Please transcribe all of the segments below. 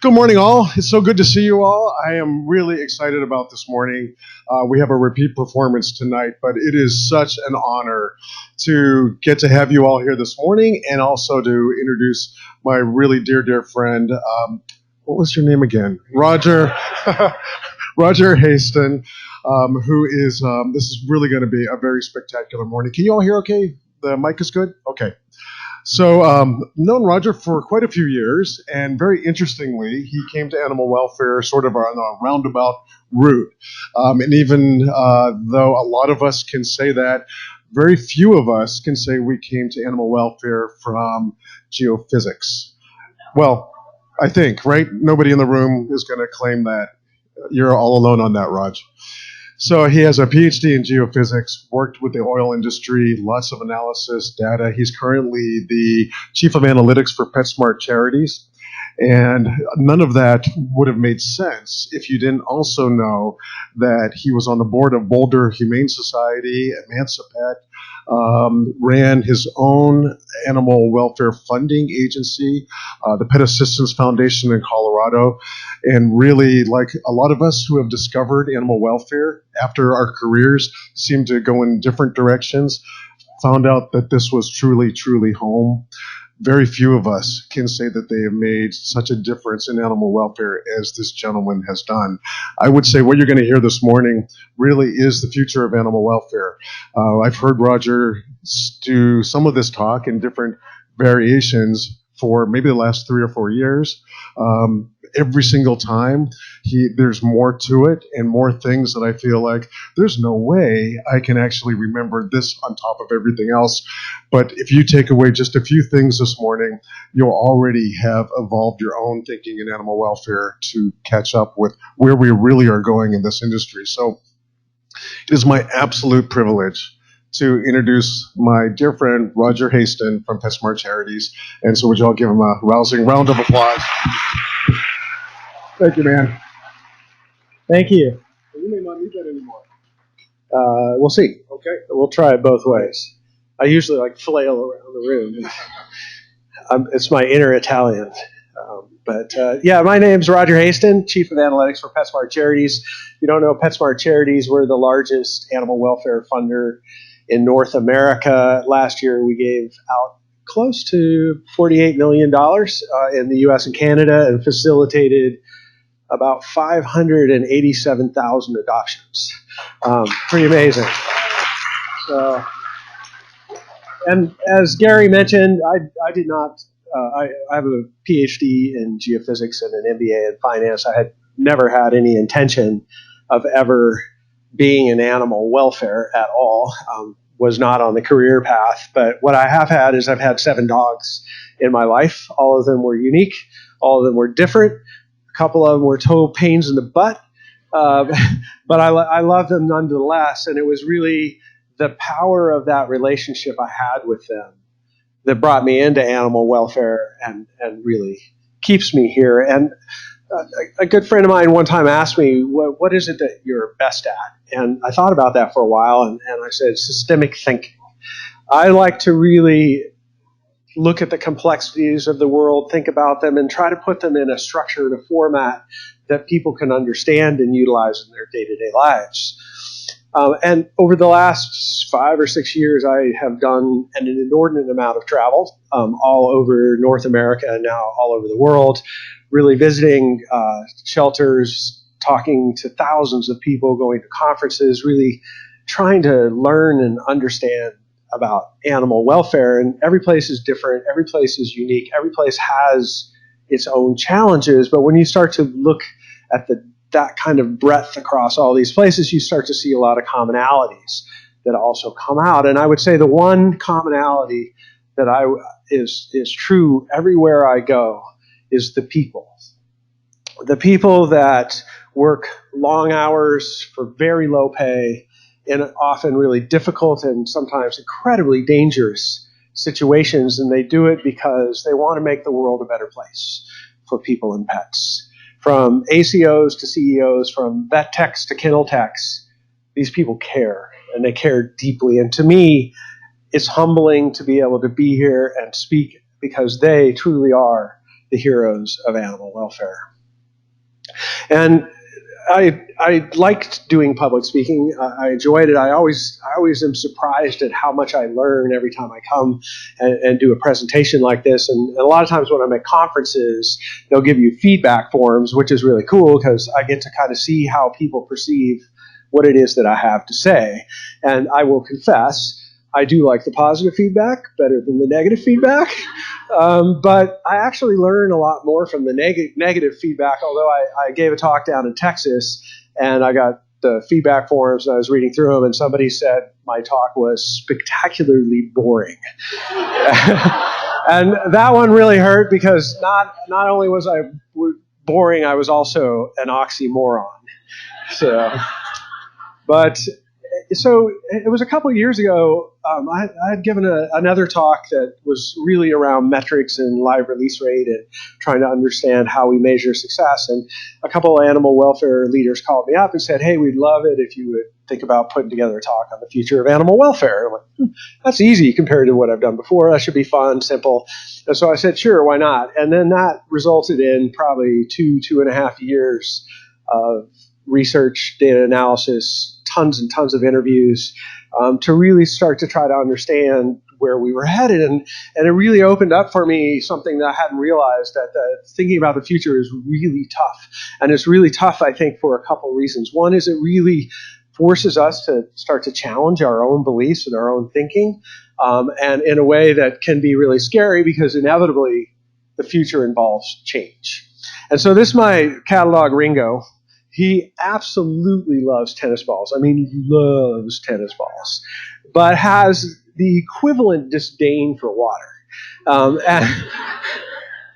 Good morning, all. It's so good to see you all. I am really excited about this morning. We have a repeat performance tonight, but it is such an honor to get to have you all here this morning and also to introduce my really dear friend. What was your name again? Roger. Roger Haston, who is, this is really going to be a very spectacular morning. Can you all hear okay? The mic is good? Okay. So, known Roger for quite a few years, and very interestingly, he came to animal welfare sort of on a roundabout route. And even though a lot of us can say that, very few of us can say we came to animal welfare from geophysics. Well, I think, right? Nobody in the room is going to claim that. You're all alone on that, Raj. So he has a PhD in geophysics, worked with the oil industry, lots of analysis, data. He's currently the chief of analytics for PetSmart Charities. And none of that would have made sense if you didn't also know that he was on the board of Boulder Humane Society, Emancipet, ran his own animal welfare funding agency, the Pet Assistance Foundation in Colorado, and really, like a lot of us who have discovered animal welfare after our careers seem to go in different directions, found out that this was truly home. Very few of us can say that they have made such a difference in animal welfare as this gentleman has done. I would say what you're going to hear this morning really is the future of animal welfare. I've heard Roger do some of this talk in different variations for maybe the last 3 or 4 years. Every single time, there's more to it and more things that I feel like there's no way I can actually remember this on top of everything else. But if you take away just a few things this morning, you'll already have evolved your own thinking in animal welfare to catch up with where we really are going in this industry. So it is my absolute privilege to introduce my dear friend Roger Haston from PetSmart Charities. And so would you all give him a rousing round of applause? Thank you, man. Thank you. You may not need that anymore. We'll see. Okay. We'll try it both ways. I usually flail around the room. It's my inner Italian. My name's Roger Haston, Chief of Analytics for PetSmart Charities. If you don't know PetSmart Charities, we're the largest animal welfare funder in North America. Last year, we gave out close to $48 million in the U.S. and Canada and facilitated about 587,000 adoptions. Pretty amazing. So, and as Gary mentioned, I did not. I have a PhD in geophysics and an MBA in finance. I had never had any intention of ever being in animal welfare at all. Was not on the career path. But what I have had is I've had 7 dogs in my life. All of them were unique. All of them were different. A couple of them were total pains in the butt, but I love them nonetheless. And it was really the power of that relationship I had with them that brought me into animal welfare and really keeps me here. And a good friend of mine one time asked me, what is it that you're best at? And I thought about that for a while, and I said, systemic thinking. I like to really look at the complexities of the world, think about them, and try to put them in a structure and a format that people can understand and utilize in their day-to-day lives. And over the last 5 or 6 years, I have done an inordinate amount of travel all over North America and now all over the world, really visiting shelters, talking to thousands of people, going to conferences, really trying to learn and understand about animal welfare. And every place is different. Every place is unique. Every place has its own challenges. But when you start to look at that kind of breadth across all these places, you start to see a lot of commonalities that also come out. And I would say the one commonality that is true everywhere I go is the people. The people that work long hours for very low pay in often really difficult and sometimes incredibly dangerous situations, and they do it because they want to make the world a better place for people and pets. From ACOs to CEOs, from vet techs to kennel techs, these people care, and they care deeply. And to me, it's humbling to be able to be here and speak because they truly are the heroes of animal welfare. And I liked doing public speaking. I enjoyed it. I always am surprised at how much I learn every time I come and do a presentation like this. And a lot of times when I'm at conferences, they'll give you feedback forms, which is really cool because I get to kind of see how people perceive what it is that I have to say. And I will confess, I do like the positive feedback better than the negative feedback. But I actually learn a lot more from the negative feedback, although I gave a talk down in Texas, and I got the feedback forms, and I was reading through them, and somebody said my talk was spectacularly boring. And that one really hurt because not only was I boring, I was also an oxymoron. So it was a couple of years ago, I had given another talk that was really around metrics and live release rate and trying to understand how we measure success. And a couple of animal welfare leaders called me up and said, hey, we'd love it if you would think about putting together a talk on the future of animal welfare. I'm like, that's easy compared to what I've done before. That should be fun, simple. And so I said, sure, why not? And then that resulted in probably 2.5 years of research, data analysis, tons and tons of interviews to really start to try to understand where we were headed. And it really opened up for me something that I hadn't realized, that thinking about the future is really tough. And it's really tough, I think, for a couple of reasons. One is it really forces us to start to challenge our own beliefs and our own thinking, and in a way that can be really scary because inevitably the future involves change. And so this is my catalog Ringo. He absolutely loves tennis balls. I mean, he loves tennis balls, but has the equivalent disdain for water.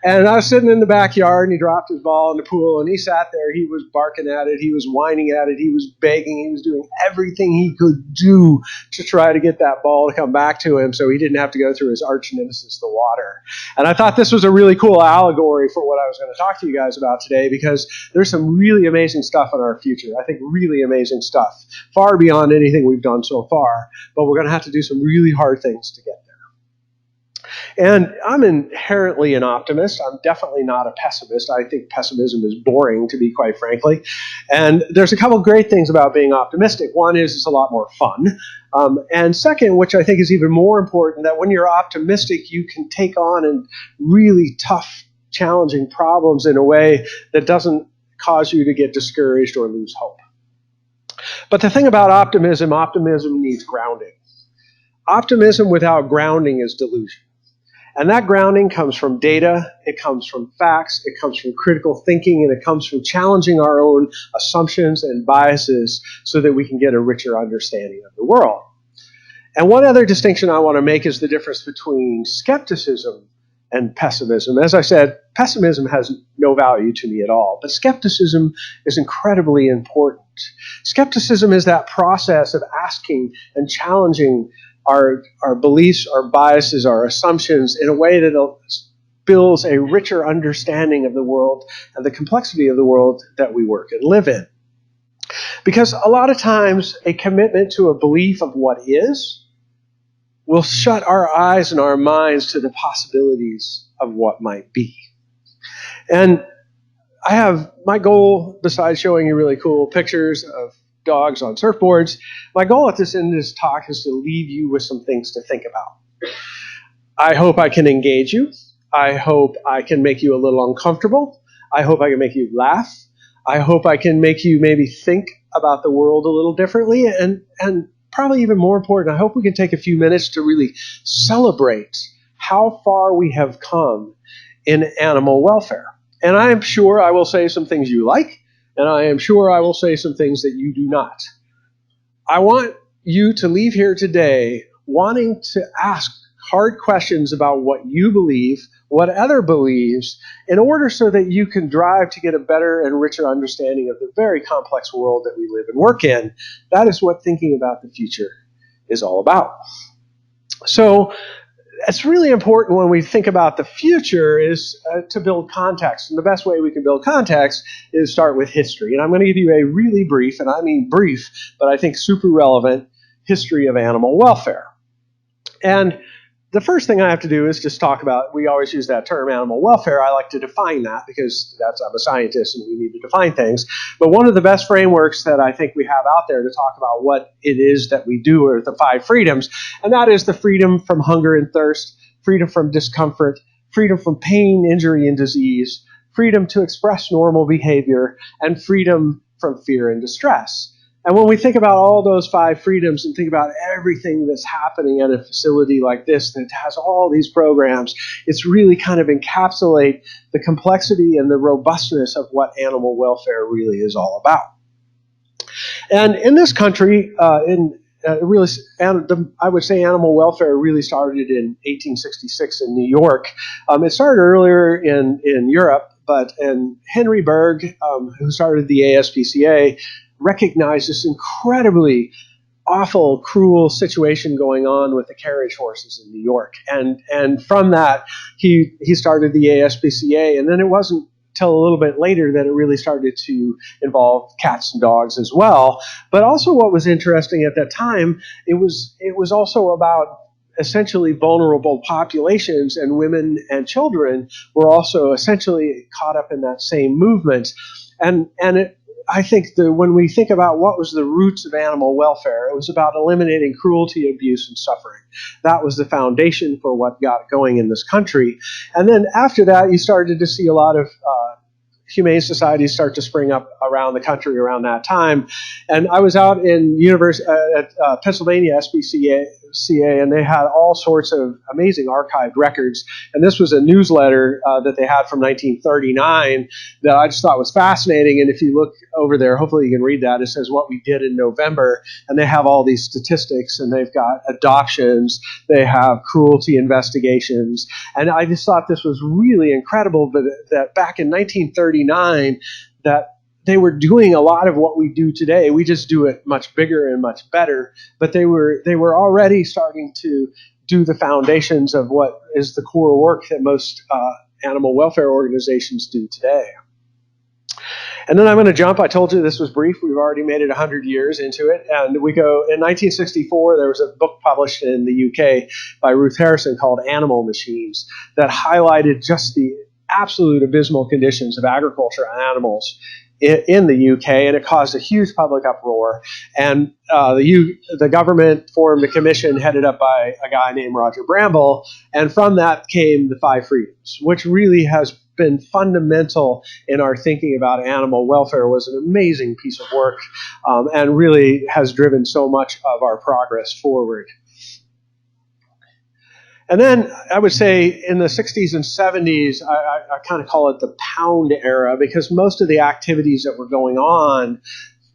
And I was sitting in the backyard, and he dropped his ball in the pool, and he sat there. He was barking at it. He was whining at it. He was begging. He was doing everything he could do to try to get that ball to come back to him so he didn't have to go through his arch nemesis, the water. And I thought this was a really cool allegory for what I was going to talk to you guys about today, because there's some really amazing stuff in our future. I think really amazing stuff, far beyond anything we've done so far. But we're going to have to do some really hard things to get there. And I'm inherently an optimist. I'm definitely not a pessimist. I think pessimism is boring, to be quite frankly. And there's a couple great things about being optimistic. One is it's a lot more fun. And second, which I think is even more important, that when you're optimistic, you can take on and really tough, challenging problems in a way that doesn't cause you to get discouraged or lose hope. But the thing about optimism needs grounding. Optimism without grounding is delusion. And that grounding comes from data, it comes from facts, it comes from critical thinking, and it comes from challenging our own assumptions and biases so that we can get a richer understanding of the world. And one other distinction I want to make is the difference between skepticism and pessimism. As I said, pessimism has no value to me at all, but skepticism is incredibly important. Skepticism is that process of asking and challenging our beliefs, our biases, our assumptions in a way that builds a richer understanding of the world and the complexity of the world that we work and live in. Because a lot of times a commitment to a belief of what is will shut our eyes and our minds to the possibilities of what might be. And I have my goal, besides showing you really cool pictures of dogs on surfboards, my goal at this end of this talk is to leave you with some things to think about. I hope I can engage you. I hope I can make you a little uncomfortable. I hope I can make you laugh. I hope I can make you maybe think about the world a little differently. And probably even more important, I hope we can take a few minutes to really celebrate how far we have come in animal welfare. And I am sure I will say some things you like, and I am sure I will say some things that you do not. I want you to leave here today wanting to ask hard questions about what you believe, what other believes, in order so that you can drive to get a better and richer understanding of the very complex world that we live and work in. That is what thinking about the future is all about. So it's really important when we think about the future is to build context. And the best way we can build context is start with history. And I'm going to give you a really brief, and I mean brief, but I think super relevant history of animal welfare. And the first thing I have to do is just talk about, we always use that term animal welfare. I like to define that because I'm a scientist and we need to define things. But one of the best frameworks that I think we have out there to talk about what it is that we do are the 5 freedoms. And that is the freedom from hunger and thirst, freedom from discomfort, freedom from pain, injury, and disease, freedom to express normal behavior, and freedom from fear and distress. And when we think about all those 5 freedoms and think about everything that's happening at a facility like this that has all these programs, it's really kind of encapsulate the complexity and the robustness of what animal welfare really is all about. And in this country, I would say animal welfare really started in 1866 in New York. It started earlier in Europe, but Henry Berg, who started the ASPCA, recognized this incredibly awful, cruel situation going on with the carriage horses in New York. And from that, he started the ASPCA, and then it wasn't till a little bit later that it really started to involve cats and dogs as well. But also what was interesting at that time, it was also about essentially vulnerable populations, and women and children were also essentially caught up in that same movement. I think when we think about what was the roots of animal welfare, it was about eliminating cruelty, abuse, and suffering. That was the foundation for what got going in this country. And then after that, you started to see a lot of humane societies start to spring up around the country around that time. And I was out in at Pennsylvania SPCA, and they had all sorts of amazing archived records. And this was a newsletter that they had from 1939 that I just thought was fascinating. And if you look over there, hopefully you can read that. It says what we did in November, and they have all these statistics, and they've got adoptions, they have cruelty investigations. And I just thought this was really incredible, but that back in 1939, that they were doing a lot of what we do today. We just do it much bigger and much better. But they were already starting to do the foundations of what is the core work that most animal welfare organizations do today. And then I'm going to jump. I told you this was brief. We've already made it 100 years into it. And we go, in 1964, there was a book published in the UK by Ruth Harrison called Animal Machines that highlighted just the absolute abysmal conditions of agriculture and animals in the UK, and it caused a huge public uproar. And the government formed a commission headed up by a guy named Roger Bramble, and from that came the 5 freedoms, which really has been fundamental in our thinking about animal welfare. It was an amazing piece of work, and really has driven so much of our progress forward. And then I would say in the 60s and 70s, I kind of call it the pound era, because most of the activities that were going on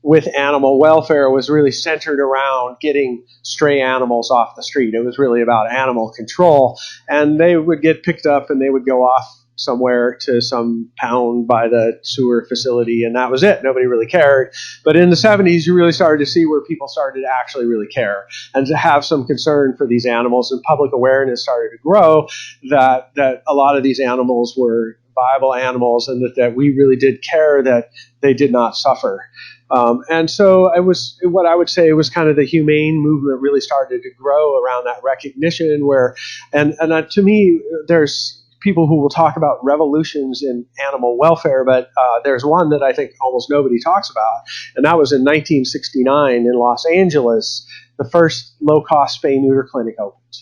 with animal welfare was really centered around getting stray animals off the street. It was really about animal control. And they would get picked up and they would go off somewhere to some pound by the sewer facility, and that was it. Nobody really cared. But in the 70s, you really started to see where people started to actually really care and to have some concern for these animals, and public awareness started to grow that a lot of these animals were viable animals, and that we really did care that they did not suffer. And so it was what I would say was kind of the humane movement really started to grow around that recognition where, and to me, there's people who will talk about revolutions in animal welfare, but there's one that I think almost nobody talks about, and that was in 1969 in Los Angeles, the first low-cost spay-neuter clinic opened.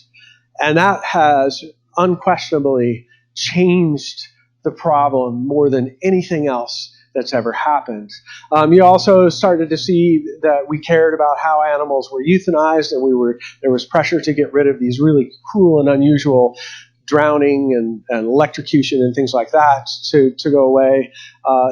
And that has unquestionably changed the problem more than anything else that's ever happened. You also started to see that we cared about how animals were euthanized, and there was pressure to get rid of these really cruel and unusual drowning and electrocution and things like that to go away.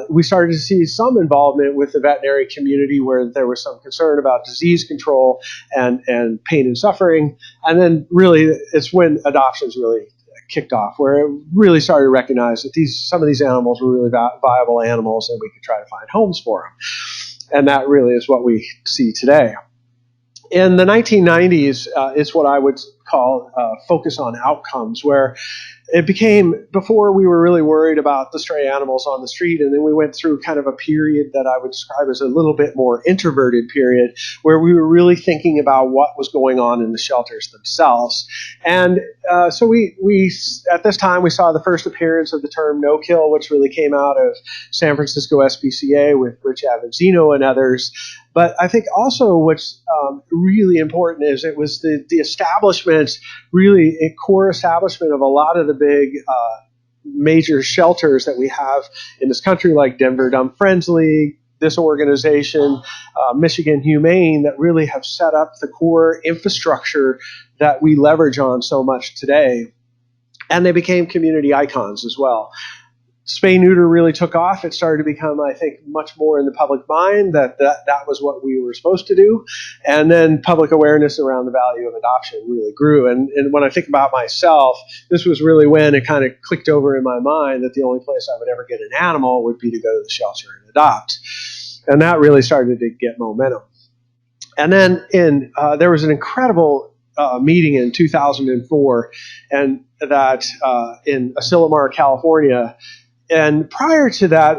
We started to see some involvement with the veterinary community where there was some concern about disease control and pain and suffering. And then really it's when adoptions really kicked off, where it really started to recognize that some of these animals were really viable animals and we could try to find homes for them. And that really is what we see today. In the 1990s, it's what I would call focus on outcomes, where it became, before we were really worried about the stray animals on the street, and then we went through kind of a period that I would describe as a little bit more introverted period, where we were really thinking about what was going on in the shelters themselves. And so we at this time, we saw the first appearance of the term no-kill, which really came out of San Francisco SPCA with Rich Avanzino and others. But I think also what's really important is it was the establishment, really a core establishment of a lot of the big major shelters that we have in this country, like Denver Dumb Friends League, this organization, Michigan Humane, that really have set up the core infrastructure that we leverage on so much today. And they became community icons as well. Spay-neuter really took off. It started to become, I think, much more in the public mind that was what we were supposed to do. And then public awareness around the value of adoption really grew. And when I think about myself, this was really when it kind of clicked over in my mind that the only place I would ever get an animal would be to go to the shelter and adopt. And that really started to get momentum. And then there was an incredible meeting in 2004 and that in Asilomar, California. And prior to that,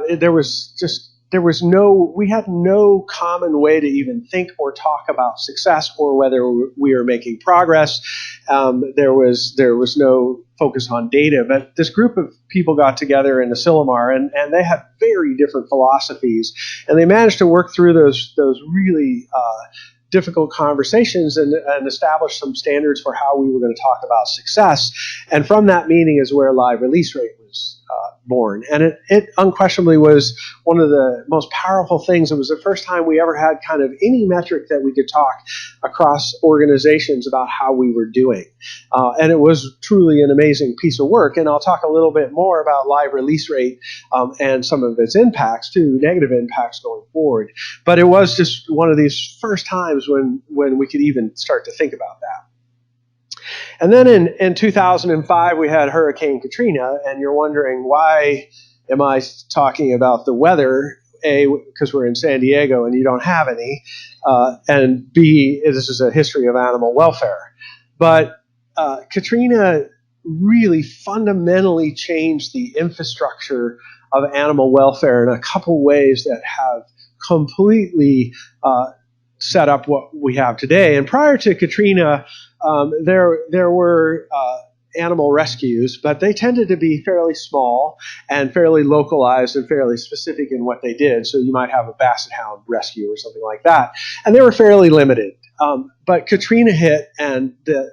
we had no common way to even think or talk about success or whether we were making progress. There was no focus on data, but this group of people got together in Asilomar, and they had very different philosophies, and they managed to work through those really difficult conversations and establish some standards for how we were going to talk about success. And from that meeting is where live release rate was born. And it unquestionably was one of the most powerful things. It was the first time we ever had kind of any metric that we could talk across organizations about how we were doing. And it was truly an amazing piece of work. And I'll talk a little bit more about live release rate and some of its impacts too, negative impacts going forward. But it was just one of these first times when we could even start to think about that. And then in 2005, we had Hurricane Katrina, and you're wondering, why am I talking about the weather? A, because we're in San Diego and you don't have any, and B, this is a history of animal welfare. But Katrina really fundamentally changed the infrastructure of animal welfare in a couple ways that have completely set up what we have today. And prior to Katrina, there were animal rescues, but they tended to be fairly small and fairly localized and fairly specific in what they did. So you might have a basset hound rescue or something like that. And they were fairly limited. But Katrina hit, and the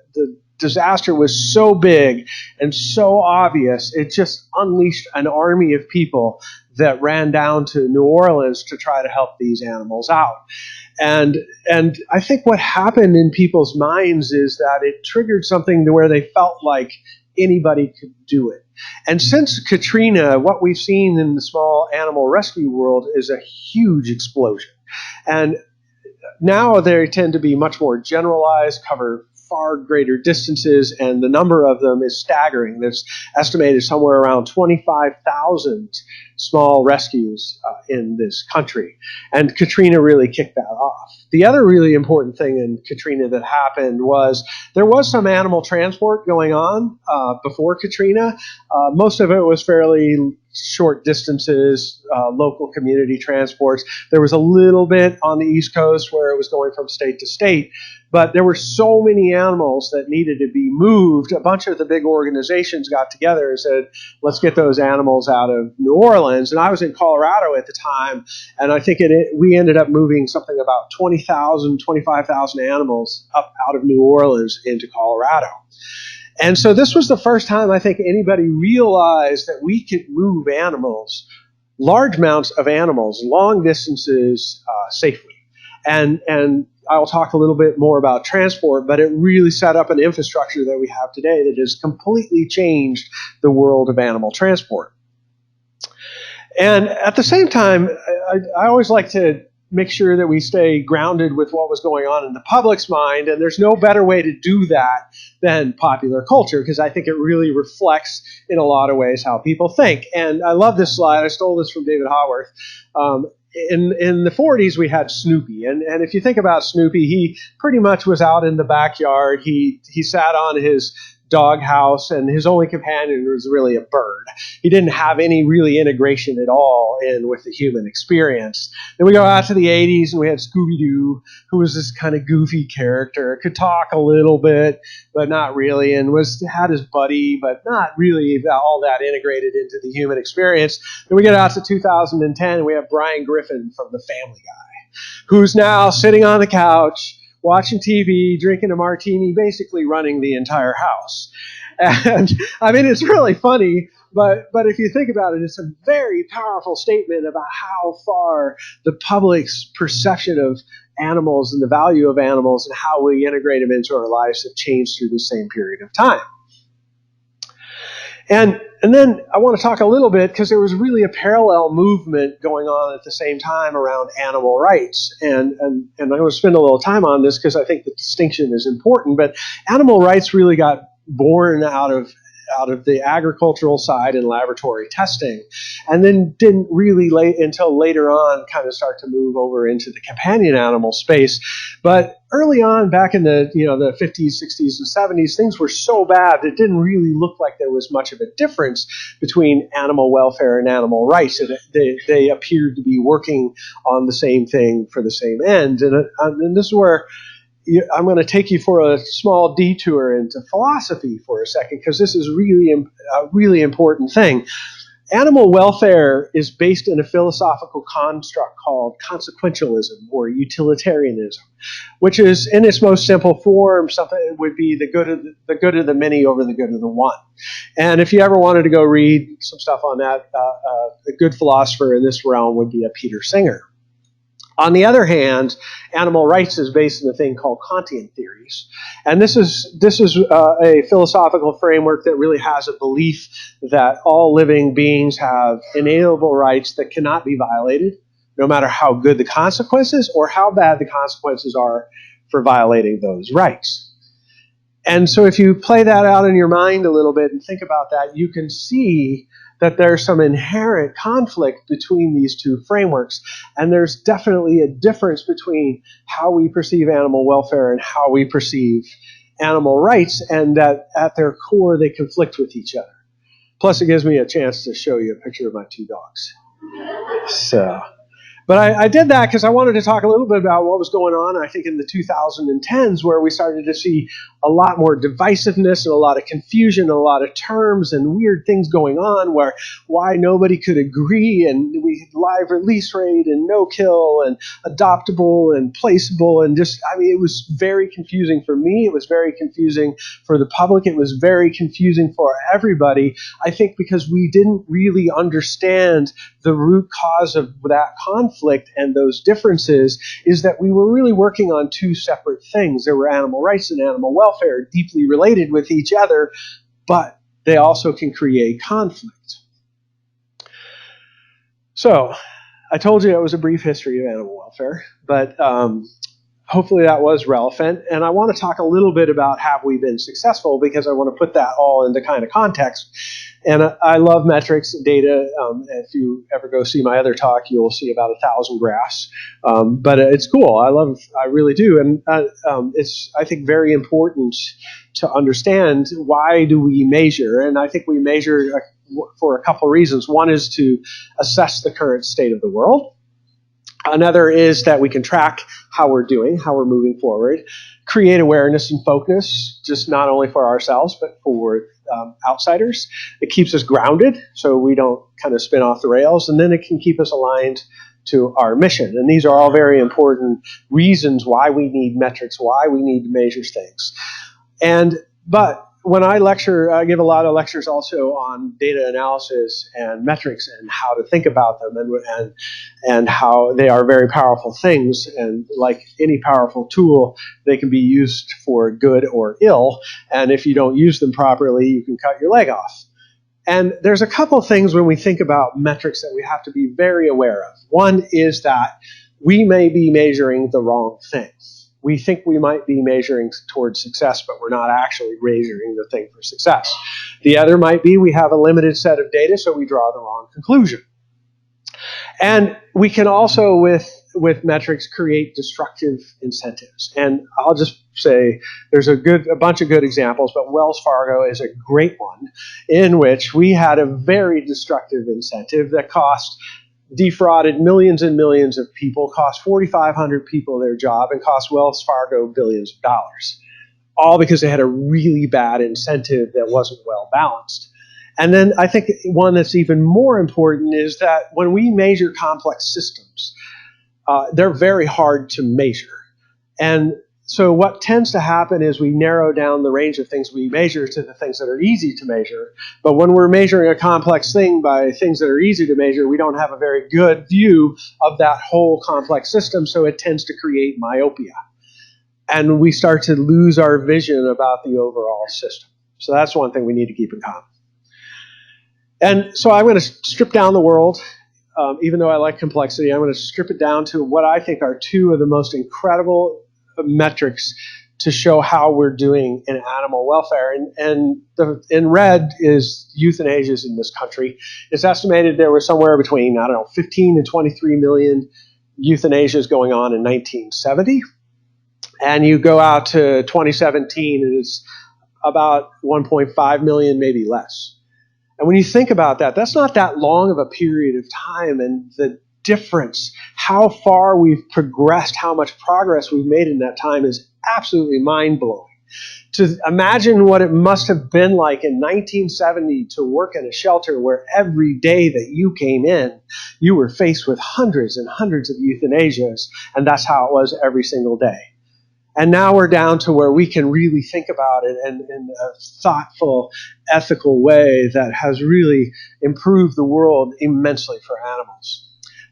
disaster was so big and so obvious, it just unleashed an army of people that ran down to New Orleans to try to help these animals out. And I think what happened in people's minds is that it triggered something to where they felt like anybody could do it. And since Katrina, what we've seen in the small animal rescue world is a huge explosion. And now they tend to be much more generalized, cover far greater distances, and the number of them is staggering. There's estimated somewhere around 25,000 small rescues in this country. And Katrina really kicked that off. The other really important thing in Katrina that happened was there was some animal transport going on before Katrina. Most of it was fairly short distances, local community transports. There was a little bit on the East Coast where it was going from state to state, but there were so many animals that needed to be moved. A bunch of the big organizations got together and said, let's get those animals out of New Orleans. And I was in Colorado at the time, and I think we ended up moving something about 20,000, 25,000 animals up out of New Orleans into Colorado. And so this was the first time I think anybody realized that we could move animals, large amounts of animals, long distances safely. And I'll talk a little bit more about transport, but it really set up an infrastructure that we have today that has completely changed the world of animal transport. And at the same time, I always like to make sure that we stay grounded with what was going on in the public's mind, and there's no better way to do that than popular culture, because I think it really reflects in a lot of ways how people think. And I love this slide. I stole this from David Haworth. in the 40s, we had Snoopy. And if you think about Snoopy, he pretty much was out in the backyard. He sat on his doghouse, and his only companion was really a bird. He didn't have any really integration at all in with the human experience. Then we go out to the 80s, and we had Scooby-Doo, who was this kind of goofy character, could talk a little bit, but not really, and had his buddy, but not really all that integrated into the human experience. Then we get out to 2010, and we have Brian Griffin from The Family Guy, who's now sitting on the couch, watching TV, drinking a martini, basically running the entire house. And I mean, it's really funny, but if you think about it, it's a very powerful statement about how far the public's perception of animals and the value of animals and how we integrate them into our lives have changed through the same period of time. And then I want to talk a little bit, because there was really a parallel movement going on at the same time around animal rights. And I'm going to spend a little time on this because I think the distinction is important. But animal rights really got born out of the agricultural side and laboratory testing, and then didn't really until later on kind of start to move over into the companion animal space. But early on, back in the 50s, 60s, and 70s, things were so bad it didn't really look like there was much of a difference between animal welfare and animal rights. They appeared to be working on the same thing for the same end. And this is where I'm going to take you for a small detour into philosophy for a second, because this is really a really important thing. Animal welfare is based in a philosophical construct called consequentialism or utilitarianism, which is, in its most simple form, something that would be the good of the many over the good of the one. And if you ever wanted to go read some stuff on that, a good philosopher in this realm would be a Peter Singer. On the other hand, animal rights is based in a thing called Kantian theories. And this is a philosophical framework that really has a belief that all living beings have inalienable rights that cannot be violated, no matter how good the consequences or how bad the consequences are for violating those rights. And so if you play that out in your mind a little bit and think about that, you can see that there's some inherent conflict between these two frameworks. And there's definitely a difference between how we perceive animal welfare and how we perceive animal rights, and that at their core they conflict with each other. Plus, it gives me a chance to show you a picture of my two dogs. But I did that because I wanted to talk a little bit about what was going on, I think, in the 2010s, where we started to see a lot more divisiveness and a lot of confusion and a lot of terms and weird things going on, where why nobody could agree, and we had live release rate and no-kill and adoptable and placeable, and just, I mean, it was very confusing for me. It was very confusing for the public. It was very confusing for everybody, I think, because we didn't really understand the root cause of that conflict and those differences is that we were really working on two separate things. There were animal rights and animal welfare, deeply related with each other, but they also can create conflict. So, I told you it was a brief history of animal welfare, but hopefully that was relevant. And I want to talk a little bit about have we been successful, because I want to put that all into kind of context. And I love metrics and data. If you ever go see my other talk, you'll see about 1,000 graphs. But it's cool. I really do. And it's, I think, very important to understand why do we measure. And I think we measure for a couple reasons. One is to assess the current state of the world. Another is that we can track how we're doing, how we're moving forward, create awareness and focus, just not only for ourselves, but for outsiders. It keeps us grounded so we don't kind of spin off the rails, and then it can keep us aligned to our mission. And these are all very important reasons why we need metrics, why we need to measure things. But when I lecture, I give a lot of lectures also on data analysis and metrics and how to think about them, and how they are very powerful things. And like any powerful tool, they can be used for good or ill. And if you don't use them properly, you can cut your leg off. And there's a couple things when we think about metrics that we have to be very aware of. One is that we may be measuring the wrong thing. We think we might be measuring towards success, but we're not actually measuring the thing for success. The other might be we have a limited set of data, so we draw the wrong conclusion. And we can also, with metrics, create destructive incentives. And I'll just say there's a bunch of good examples, but Wells Fargo is a great one in which we had a very destructive incentive that defrauded millions and millions of people, cost 4,500 people their job, and cost Wells Fargo billions of dollars. All because they had a really bad incentive that wasn't well balanced. And then I think one that's even more important is that when we measure complex systems, they're very hard to measure. And so what tends to happen is we narrow down the range of things we measure to the things that are easy to measure. But when we're measuring a complex thing by things that are easy to measure, we don't have a very good view of that whole complex system, so it tends to create myopia. And we start to lose our vision about the overall system. So that's one thing we need to keep in common. And so I'm going to strip down the world. Even though I like complexity, I'm going to strip it down to what I think are two of the most incredible metrics to show how we're doing in animal welfare. And in red is euthanasias in this country. It's estimated there were somewhere between, 15 and 23 million euthanasias going on in 1970. And you go out to 2017, and it's about 1.5 million, maybe less. And when you think about that, that's not that long of a period of time, and the difference, how far we've progressed, how much progress we've made in that time is absolutely mind-blowing. To imagine what it must have been like in 1970 to work in a shelter where every day that you came in, you were faced with hundreds and hundreds of euthanasias, and that's how it was every single day. And now we're down to where we can really think about it in a thoughtful, ethical way that has really improved the world immensely for animals.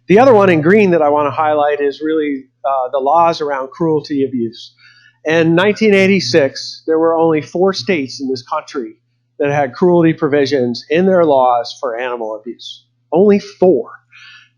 The other one in green that I want to highlight is really the laws around cruelty abuse. In 1986, there were only 4 states in this country that had cruelty provisions in their laws for animal abuse. Only 4.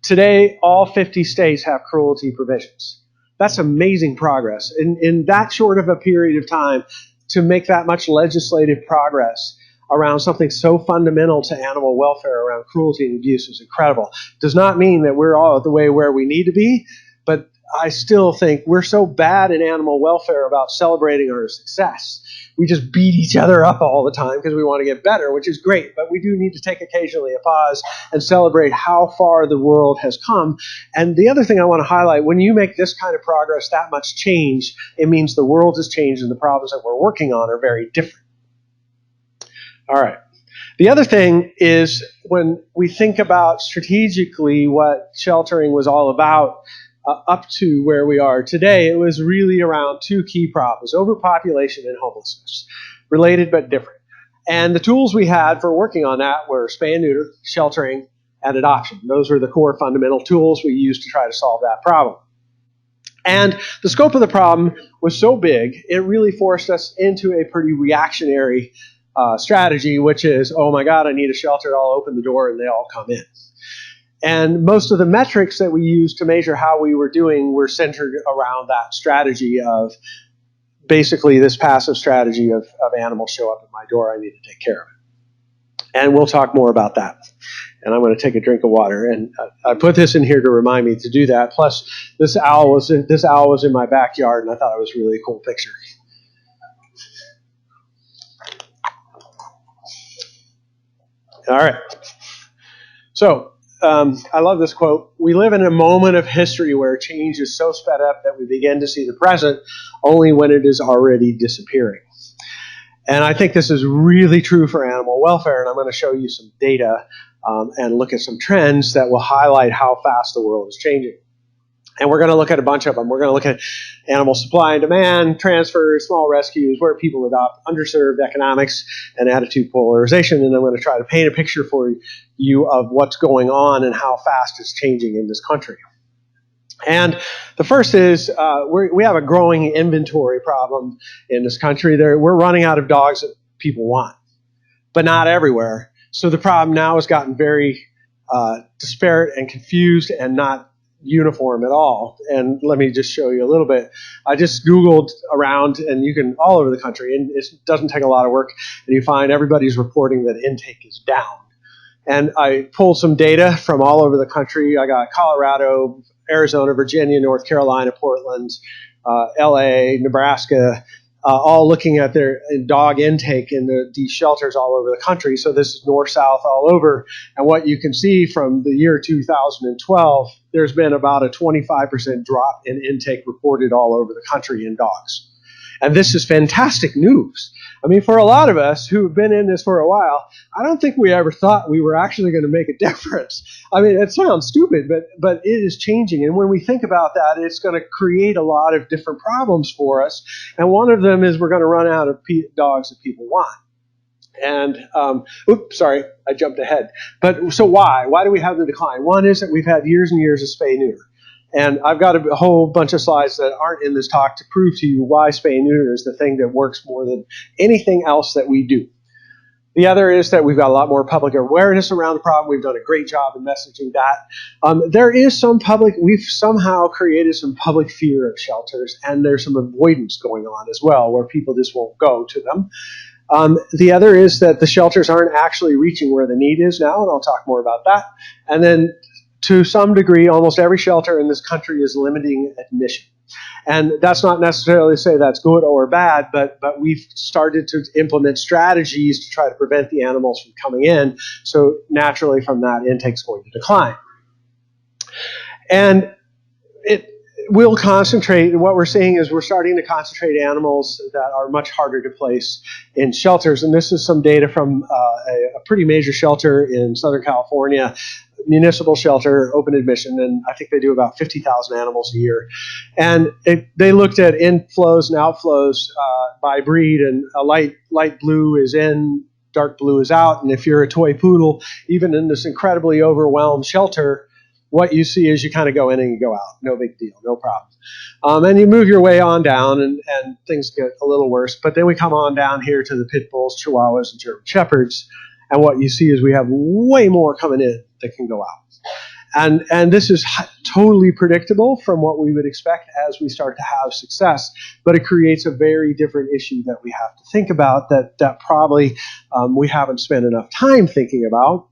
Today, all 50 states have cruelty provisions. That's amazing progress. In that short of a period of time, to make that much legislative progress around something so fundamental to animal welfare, around cruelty and abuse, is incredible. Does not mean that we're all the way where we need to be, but I still think we're so bad in animal welfare about celebrating our success. We just beat each other up all the time because we want to get better, which is great, but we do need to take occasionally a pause and celebrate how far the world has come. And the other thing I want to highlight, when you make this kind of progress, that much change, it means the world has changed and the problems that we're working on are very different. All right. The other thing is when we think about strategically what sheltering was all about, up to where we are today, it was really around 2 key problems: overpopulation and homelessness, related but different. And the tools we had for working on that were spay and neuter, sheltering, and adoption. Those were the core fundamental tools we used to try to solve that problem. And the scope of the problem was so big, it really forced us into a pretty reactionary strategy, which is, oh my God, I need a shelter, I'll open the door and they all come in. And most of the metrics that we used to measure how we were doing were centered around that strategy of basically this passive strategy of animals show up at my door, I need to take care of it. And we'll talk more about that. And I'm going to take a drink of water. And I put this in here to remind me to do that. Plus, this owl was in my backyard, and I thought it was a really cool picture. All right. So, I love this quote. We live in a moment of history where change is so sped up that we begin to see the present only when it is already disappearing. And I think this is really true for animal welfare, and I'm going to show you some data and look at some trends that will highlight how fast the world is changing. And we're going to look at a bunch of them. We're going to look at animal supply and demand, transfers, small rescues, where people adopt, underserved economics, and attitude polarization. And I'm going to try to paint a picture for you of what's going on and how fast it's changing in this country. And the first is we have a growing inventory problem in this country. We're running out of dogs that people want, but not everywhere. So the problem now has gotten very disparate and confused and not uniform at all. And let me just show you a little bit. I just Googled around, and you can all over the country, and it doesn't take a lot of work, and you find everybody's reporting that intake is down. And I pulled some data from all over the country. I got Colorado, Arizona, Virginia, North Carolina, Portland, LA, Nebraska, all looking at their dog intake in these shelters all over the country. So this is north, south, all over. And what you can see from the year 2012, there's been about a 25% drop in intake reported all over the country in dogs. And this is fantastic news. I mean, for a lot of us who have been in this for a while, I don't think we ever thought we were actually going to make a difference. I mean, it sounds stupid, but it is changing. And when we think about that, it's going to create a lot of different problems for us. And one of them is we're going to run out of dogs that people want. And, sorry, I jumped ahead. But so why? Why do we have the decline? One is that we've had years and years of spay-neuter. And I've got a whole bunch of slides that aren't in this talk to prove to you why spay and neuter is the thing that works more than anything else that we do. The other is that we've got a lot more public awareness around the problem. We've done a great job in messaging that. There is we've somehow created some public fear of shelters, and there's some avoidance going on as well, where people just won't go to them. The other is that the shelters aren't actually reaching where the need is now, and I'll talk more about that. And then to some degree, almost every shelter in this country is limiting admission. And that's not necessarily to say that's good or bad, but we've started to implement strategies to try to prevent the animals from coming in. So naturally from that, intake's going to decline. And we'll concentrate, what we're seeing is we're starting to concentrate animals that are much harder to place in shelters. And this is some data from a pretty major shelter in Southern California, municipal shelter, open admission, and I think they do about 50,000 animals a year. And they looked at inflows and outflows by breed, and a light blue is in, dark blue is out. And if you're a toy poodle, even in this incredibly overwhelmed shelter, what you see is you kind of go in and you go out. No big deal, no problem. And you move your way on down, and things get a little worse. But then we come on down here to the pit bulls, chihuahuas, and German shepherds, and what you see is we have way more coming in that can go out. And this is totally predictable from what we would expect as we start to have success, but it creates a very different issue that we have to think about that probably we haven't spent enough time thinking about.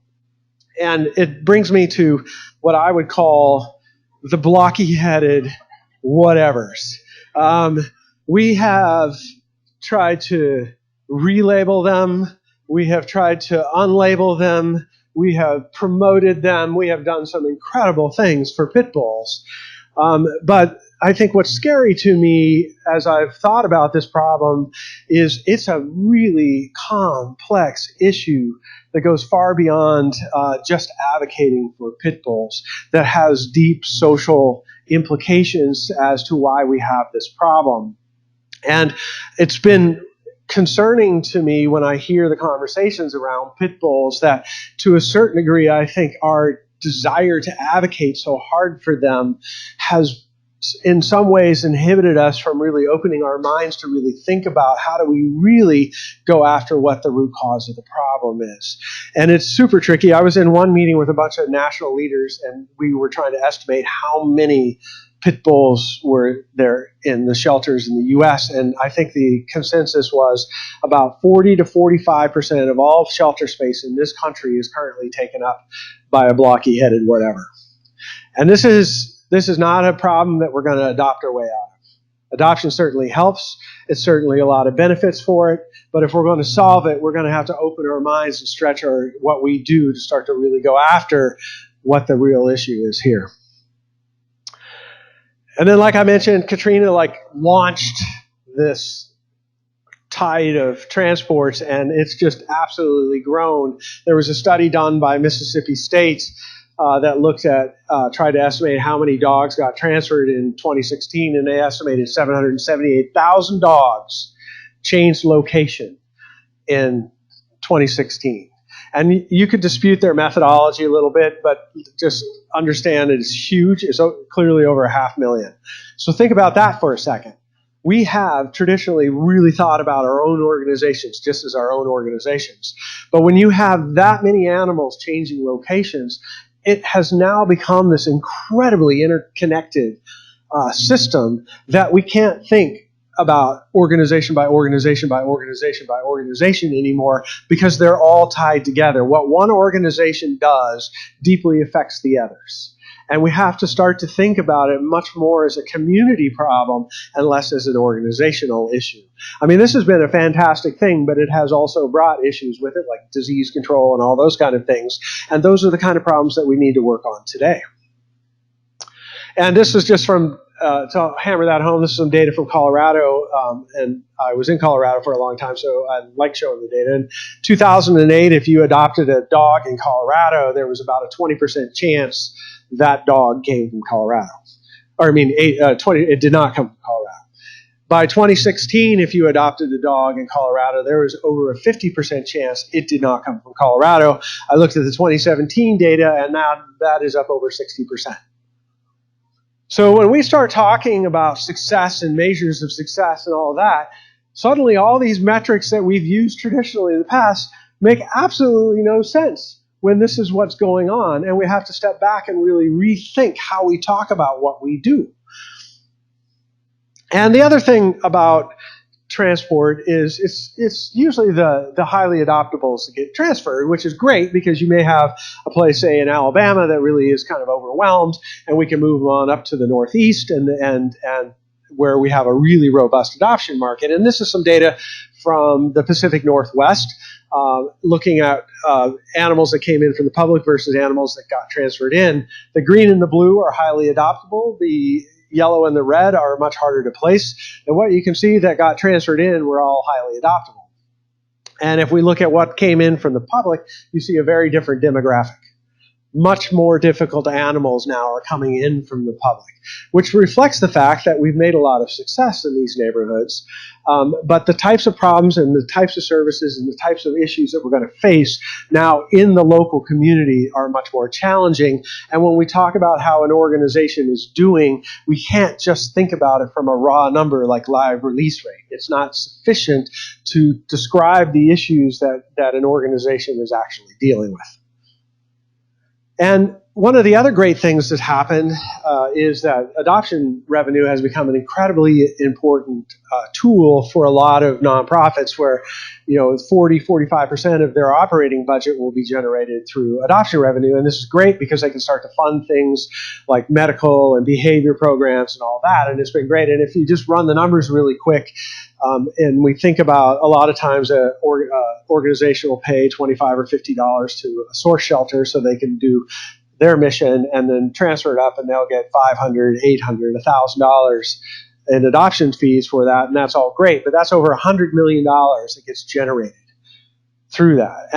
And it brings me to what I would call the blocky-headed whatevers. We have tried to relabel them. We have tried to unlabel them. We have promoted them. We have done some incredible things for pit bulls. But I think what's scary to me as I've thought about this problem is it's a really complex issue that goes far beyond just advocating for pit bulls, that has deep social implications as to why we have this problem. And it's been concerning to me when I hear the conversations around pit bulls that to a certain degree I think our desire to advocate so hard for them has in some ways inhibited us from really opening our minds to really think about how do we really go after what the root cause of the problem is. And it's super tricky. I was in one meeting with a bunch of national leaders, and we were trying to estimate how many pit bulls were there in the shelters in the U.S., and I think the consensus was about 40 to 45% of all shelter space in this country is currently taken up by a blocky-headed whatever. And this is not a problem that we're going to adopt our way out of. Adoption certainly helps. It's certainly a lot of benefits for it. But if we're going to solve it, we're going to have to open our minds and stretch what we do to start to really go after what the real issue is here. And then, like I mentioned, Katrina launched this tide of transports, and it's just absolutely grown. There was a study done by Mississippi State that looked at, tried to estimate how many dogs got transferred in 2016, and they estimated 778,000 dogs changed location in 2016. And you could dispute their methodology a little bit, but just understand it's huge. It's clearly over 500,000. So think about that for a second. We have traditionally really thought about our own organizations just as our own organizations. But when you have that many animals changing locations, it has now become this incredibly interconnected system that we can't think about organization by organization by organization by organization anymore, because they're all tied together. What one organization does deeply affects the others. And we have to start to think about it much more as a community problem and less as an organizational issue. I mean, this has been a fantastic thing, but it has also brought issues with it, like disease control and all those kind of things. And those are the kind of problems that we need to work on today. And this is just from, to hammer that home, this is some data from Colorado. And I was in Colorado for a long time, so I like showing the data. In 2008, if you adopted a dog in Colorado, there was about a 20% chance that dog came from Colorado. Or, I mean, it did not come from Colorado. By 2016, if you adopted a dog in Colorado, there was over a 50% chance it did not come from Colorado. I looked at the 2017 data, and now that is up over 60%. So when we start talking about success and measures of success and all that, suddenly all these metrics that we've used traditionally in the past make absolutely no sense when this is what's going on, and we have to step back and really rethink how we talk about what we do. And the other thing about transport is it's usually the highly adoptables that get transferred, which is great because you may have a place, say, in Alabama that really is kind of overwhelmed, and we can move on up to the Northeast and where we have a really robust adoption market. And this is some data from the Pacific Northwest, looking at animals that came in from the public versus animals that got transferred in. The green and the blue are highly adoptable. The yellow and the red are much harder to place. And what you can see that got transferred in were all highly adoptable. And if we look at what came in from the public, you see a very different demographic. Much more difficult animals now are coming in from the public, which reflects the fact that we've made a lot of success in these neighborhoods. But the types of problems and the types of services and the types of issues that we're going to face now in the local community are much more challenging. And when we talk about how an organization is doing, we can't just think about it from a raw number like live release rate. It's not sufficient to describe the issues that an organization is actually dealing with. And one of the other great things that's happened is that adoption revenue has become an incredibly important tool for a lot of nonprofits where, 40-45% of their operating budget will be generated through adoption revenue. And this is great because they can start to fund things like medical and behavior programs and all that. And it's been great. And if you just run the numbers really quick, and we think about a lot of times an organization will pay $25 or $50 to a source shelter so they can do their mission and then transfer it up, and they'll get $500, $800, $1,000 in adoption fees for that, and that's all great. But that's over $100 million that gets generated through that,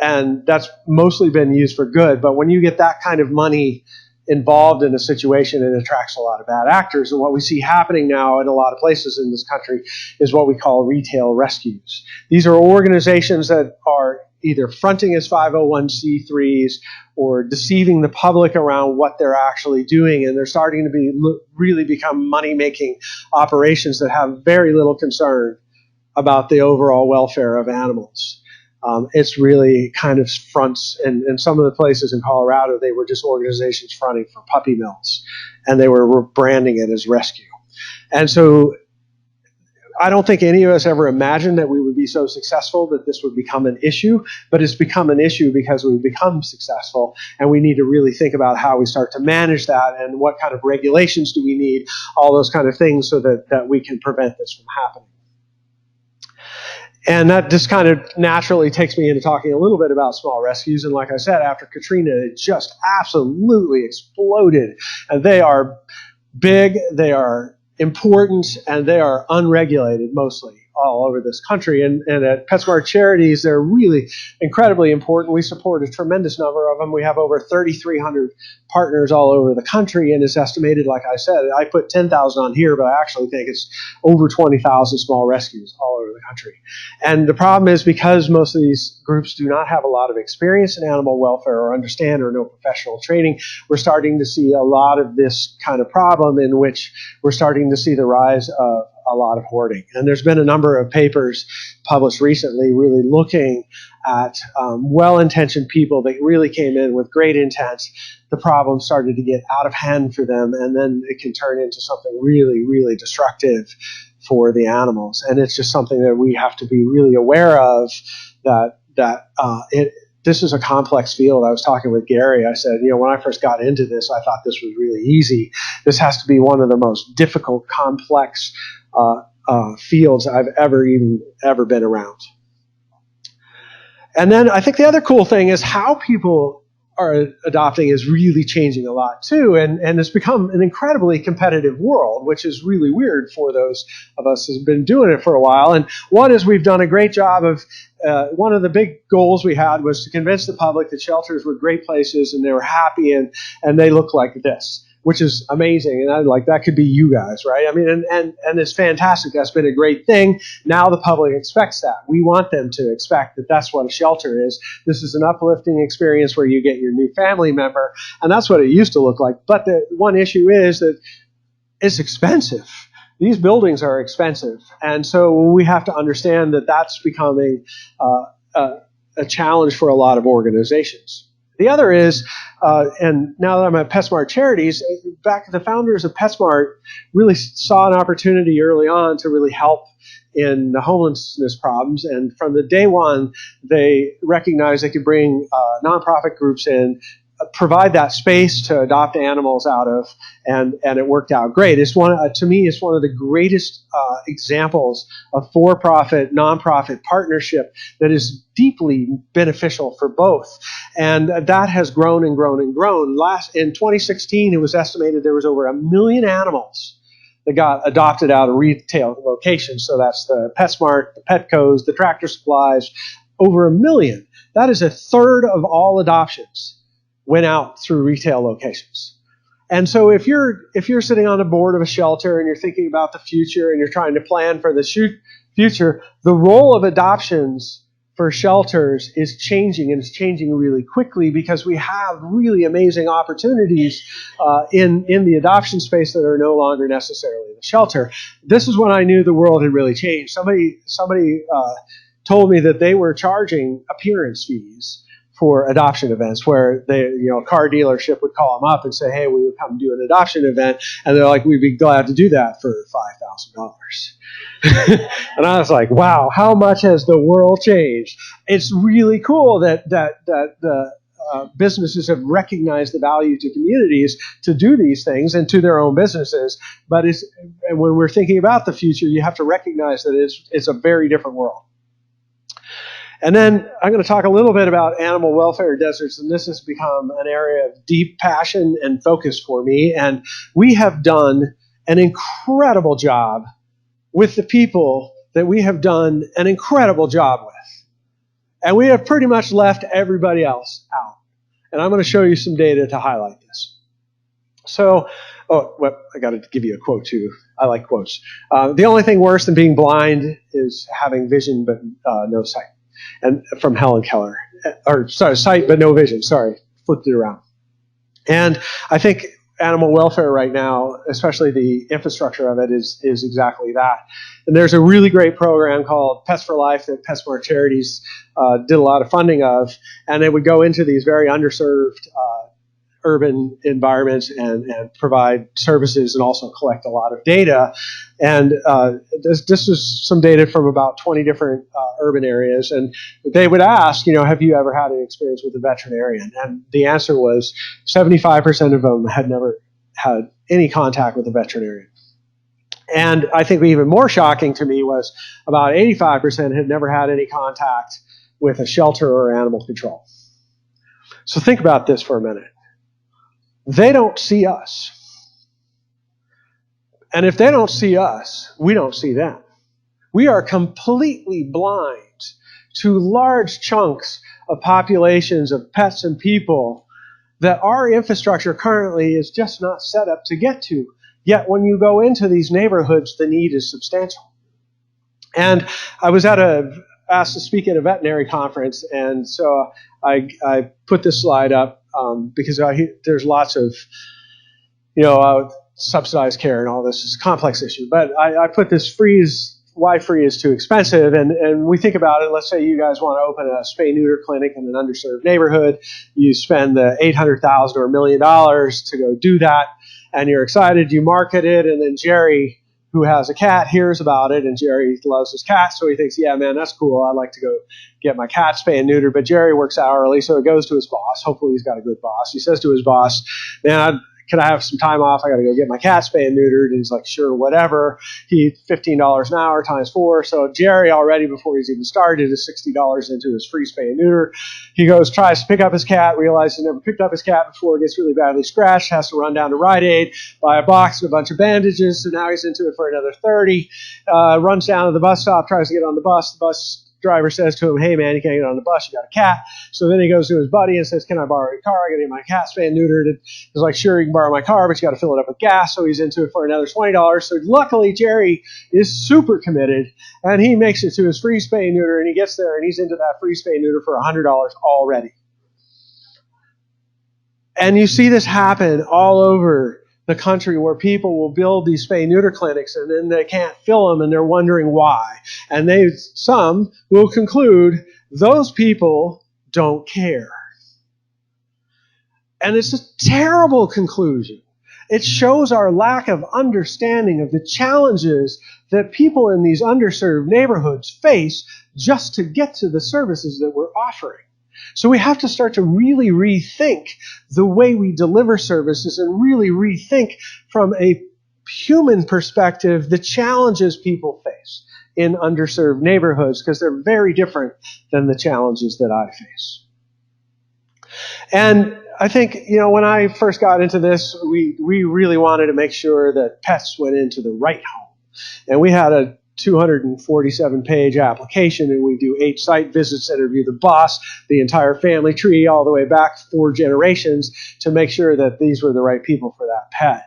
and that's mostly been used for good. But when you get that kind of money involved in a situation, it attracts a lot of bad actors. And what we see happening now in a lot of places in this country is what we call retail rescues. These are organizations that are either fronting as 501c3s or deceiving the public around what they're actually doing, and they're starting to really become money-making operations that have very little concern about the overall welfare of animals. It's really kind of fronts, and some of the places in Colorado, they were just organizations fronting for puppy mills, and they were branding it as rescue. And so I don't think any of us ever imagined that we would be so successful that this would become an issue, but it's become an issue because we've become successful, and we need to really think about how we start to manage that and what kind of regulations do we need, all those kind of things so that we can prevent this from happening. And that just kind of naturally takes me into talking a little bit about small rescues. And like I said, after Katrina, it just absolutely exploded. And they are big, they are important, and they are unregulated mostly all over this country. And at PetSmart Charities, they're really incredibly important. We support a tremendous number of them. We have over 3,300 partners all over the country, and it's estimated, like I said, I put 10,000 on here, but I actually think it's over 20,000 small rescues all over the country. And the problem is because most of these groups do not have a lot of experience in animal welfare or understand or no professional training, we're starting to see a lot of this kind of problem in which we're starting to see the rise of a lot of hoarding. And there's been a number of papers published recently really looking at well-intentioned people that really came in with great intent. The problem started to get out of hand for them, and then it can turn into something really, really destructive for the animals. And it's just something that we have to be really aware of, this is a complex field. I was talking with Gary. I said, when I first got into this, I thought this was really easy. This has to be one of the most difficult, complex fields I've ever been around. And then I think the other cool thing is how people are adopting is really changing a lot too, and it's become an incredibly competitive world, which is really weird for those of us who've been doing it for a while. And one is we've done a great job of, one of the big goals we had was to convince the public that shelters were great places and they were happy and they look like this, which is amazing. And that could be you guys, right? I mean, and it's fantastic. That's been a great thing. Now the public expects that. We want them to expect that that's what a shelter is. This is an uplifting experience where you get your new family member, and that's what it used to look like. But the one issue is that it's expensive. These buildings are expensive. And so we have to understand that that's becoming a challenge for a lot of organizations. The other is, and now that I'm at PetSmart Charities, the founders of PetSmart really saw an opportunity early on to really help in the homelessness problems. And from the day one, they recognized they could bring nonprofit groups in, provide that space to adopt animals out of, and it worked out great. To me, it's one of the greatest examples of for-profit, nonprofit partnership that is deeply beneficial for both. And that has grown and grown and grown. In 2016, it was estimated there was over 1 million animals that got adopted out of retail locations. So that's the PetSmart, the Petco's, the Tractor Supplies, over 1 million. That is a third of all adoptions went out through retail locations. And so if you're sitting on the board of a shelter and you're thinking about the future and you're trying to plan for the future, the role of adoptions for shelters is changing, and it's changing really quickly because we have really amazing opportunities in the adoption space that are no longer necessarily the shelter. This is when I knew the world had really changed. Somebody told me that they were charging appearance fees for adoption events where a car dealership would call them up and say, hey, we would come do an adoption event. And they're like, we'd be glad to do that for $5,000. And I was like, wow, how much has the world changed? It's really cool that the businesses have recognized the value to communities to do these things and to their own businesses. But when we're thinking about the future, you have to recognize that it's a very different world. And then I'm going to talk a little bit about animal welfare deserts, and this has become an area of deep passion and focus for me. And we have done an incredible job with the people that we have done an incredible job with. And we have pretty much left everybody else out. And I'm going to show you some data to highlight this. So, I got to give you a quote too. I like quotes. The only thing worse than being blind is having vision but no sight. And from Helen Keller, sight but no vision. Sorry, flipped it around. And I think animal welfare right now, especially the infrastructure of it, is exactly that. And there's a really great program called Pets for Life that PetSmart Charities did a lot of funding of, and it would go into these very underserved urban environments and provide services and also collect a lot of data. And this was some data from about 20 different urban areas. And they would ask, have you ever had an experience with a veterinarian? And the answer was 75% of them had never had any contact with a veterinarian. And I think even more shocking to me was about 85% had never had any contact with a shelter or animal control. So think about this for a minute. They don't see us. And if they don't see us, we don't see them. We are completely blind to large chunks of populations of pets and people that our infrastructure currently is just not set up to get to. Yet when you go into these neighborhoods, the need is substantial. And I was asked to speak at a veterinary conference, and so I put this slide up because there's lots of, subsidized care and all this is a complex issue. But I put this why free is too expensive. And we think about it. Let's say you guys want to open a spay-neuter clinic in an underserved neighborhood. You spend the $800,000 or $1 million to go do that, and you're excited. You market it, and then Jerry who has a cat, hears about it, and Jerry loves his cat, so he thinks, yeah, man, that's cool. I'd like to go get my cat spayed and neutered. But Jerry works hourly, so he goes to his boss. Hopefully he's got a good boss. He says to his boss, man, can I have some time off? I got to go get my cat spayed and neutered. And he's like, sure, whatever. He $15 an hour times 4. So Jerry already, before he's even started, is $60 into his free spay and neuter. He goes, tries to pick up his cat, realizes he never picked up his cat before, gets really badly scratched, has to run down to Rite Aid, buy a box and a bunch of bandages. So now he's into it for another 30. Runs down to the bus stop, tries to get on the bus. The bus driver says to him, hey, man, you can't get on the bus. You got a cat. So then he goes to his buddy and says, can I borrow your car? I got to get my cat spayed and neutered. And he's like, sure, you can borrow my car, but you got to fill it up with gas. So he's into it for another $20. So luckily, Jerry is super committed, and he makes it to his free spay and neuter, and he gets there, and he's into that free spay and neuter for $100 already. And you see this happen all over the country, where people will build these spay-neuter clinics and then they can't fill them and they're wondering why. And some will conclude those people don't care. And it's a terrible conclusion. It shows our lack of understanding of the challenges that people in these underserved neighborhoods face just to get to the services that we're offering. So we have to start to really rethink the way we deliver services and really rethink from a human perspective the challenges people face in underserved neighborhoods, because they're very different than the challenges that I face. And I think, when I first got into this, we really wanted to make sure that pets went into the right home. And we had a 247-page application, and we do 8 site visits, interview the boss, the entire family tree, all the way back 4 generations to make sure that these were the right people for that pet.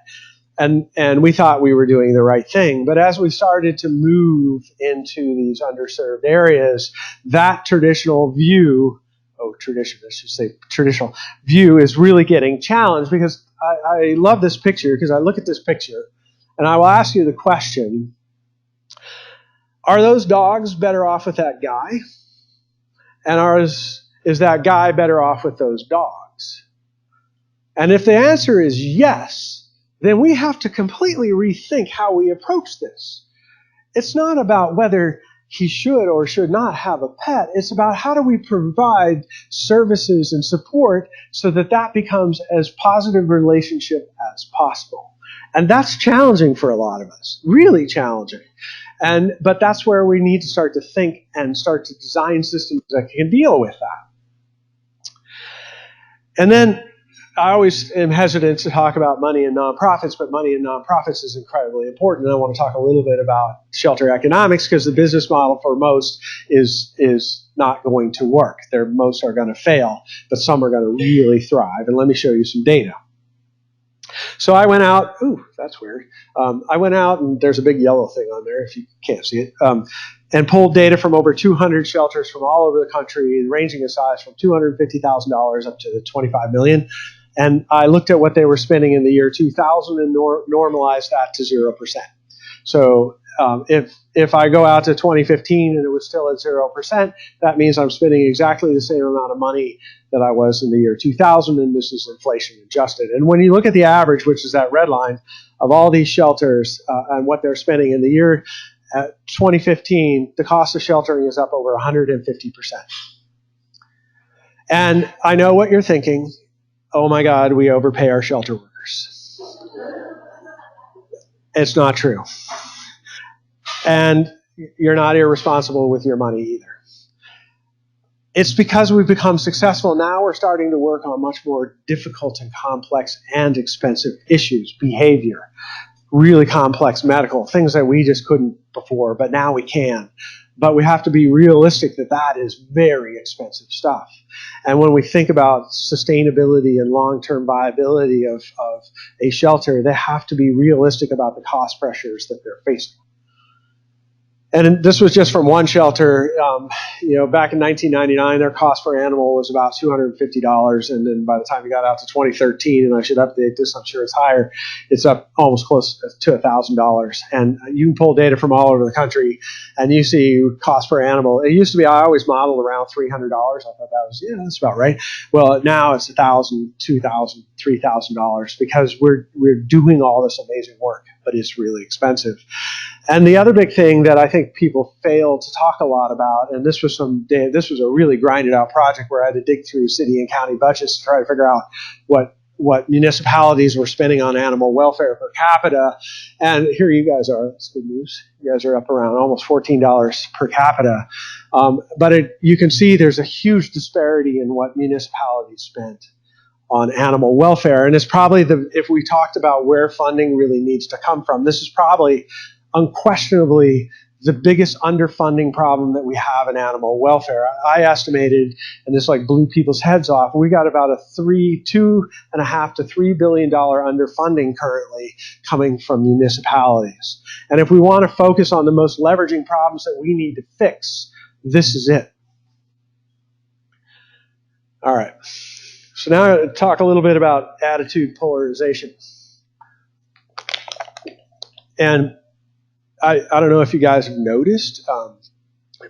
And we thought we were doing the right thing. But as we started to move into these underserved areas, that traditional view is really getting challenged, because I love this picture, because I look at this picture and I will ask you the question, are those dogs better off with that guy? And is that guy better off with those dogs? And if the answer is yes, then we have to completely rethink how we approach this. It's not about whether he should or should not have a pet. It's about how do we provide services and support so that that becomes as positive a relationship as possible. And that's challenging for a lot of us, really challenging. But that's where we need to start to think and start to design systems that can deal with that. And then I always am hesitant to talk about money in nonprofits, but money in nonprofits is incredibly important. And I want to talk a little bit about shelter economics, because the business model for most is not going to work. Most are going to fail, but some are going to really thrive. And let me show you some data. So I went out, that's weird. I went out, and there's a big yellow thing on there if you can't see it, and pulled data from over 200 shelters from all over the country, ranging in size from $250,000 up to $25 million. And I looked at what they were spending in the year 2000 and normalized that to 0%. So if I go out to 2015 and it was still at 0%, that means I'm spending exactly the same amount of money that I was in the year 2000, and this is inflation adjusted. And when you look at the average, which is that red line, of all these shelters and what they're spending in the year 2015, the cost of sheltering is up over 150%. And I know what you're thinking. Oh my God, we overpay our shelter workers. It's not true. And you're not irresponsible with your money either. It's because we've become successful. Now we're starting to work on much more difficult and complex and expensive issues, behavior, really complex medical, things that we just couldn't before, but now we can. But we have to be realistic that that is very expensive stuff. And when we think about sustainability and long-term viability of a shelter, they have to be realistic about the cost pressures that they're facing. And this was just from one shelter. Back in 1999, their cost per animal was about $250. And then by the time we got out to 2013, and I should update this, I'm sure it's higher, it's up almost close to $1,000. And you can pull data from all over the country, and you see cost per animal. It used to be, I always modeled around $300. I thought that was, that's about right. Well, now it's $1,000, $2,000, $3,000, because we're doing all this amazing work. but it's really expensive. And the other big thing that I think people fail to talk a lot about, and this was a really grinded out project where I had to dig through city and county budgets to try to figure out what municipalities were spending on animal welfare per capita. And here you guys are. That's good news. You guys are up around almost $14 per capita. But you can see there's a huge disparity in what municipalities spent on animal welfare. And it's probably if we talked about where funding really needs to come from, this is probably unquestionably the biggest underfunding problem that we have in animal welfare. I estimated, and this like blew people's heads off, we got about a $2.5 to $3 billion underfunding currently coming from municipalities. And if we want to focus on the most leveraging problems that we need to fix, this is it. All right. So now I'm going to talk a little bit about attitude polarization. And I don't know if you guys have noticed,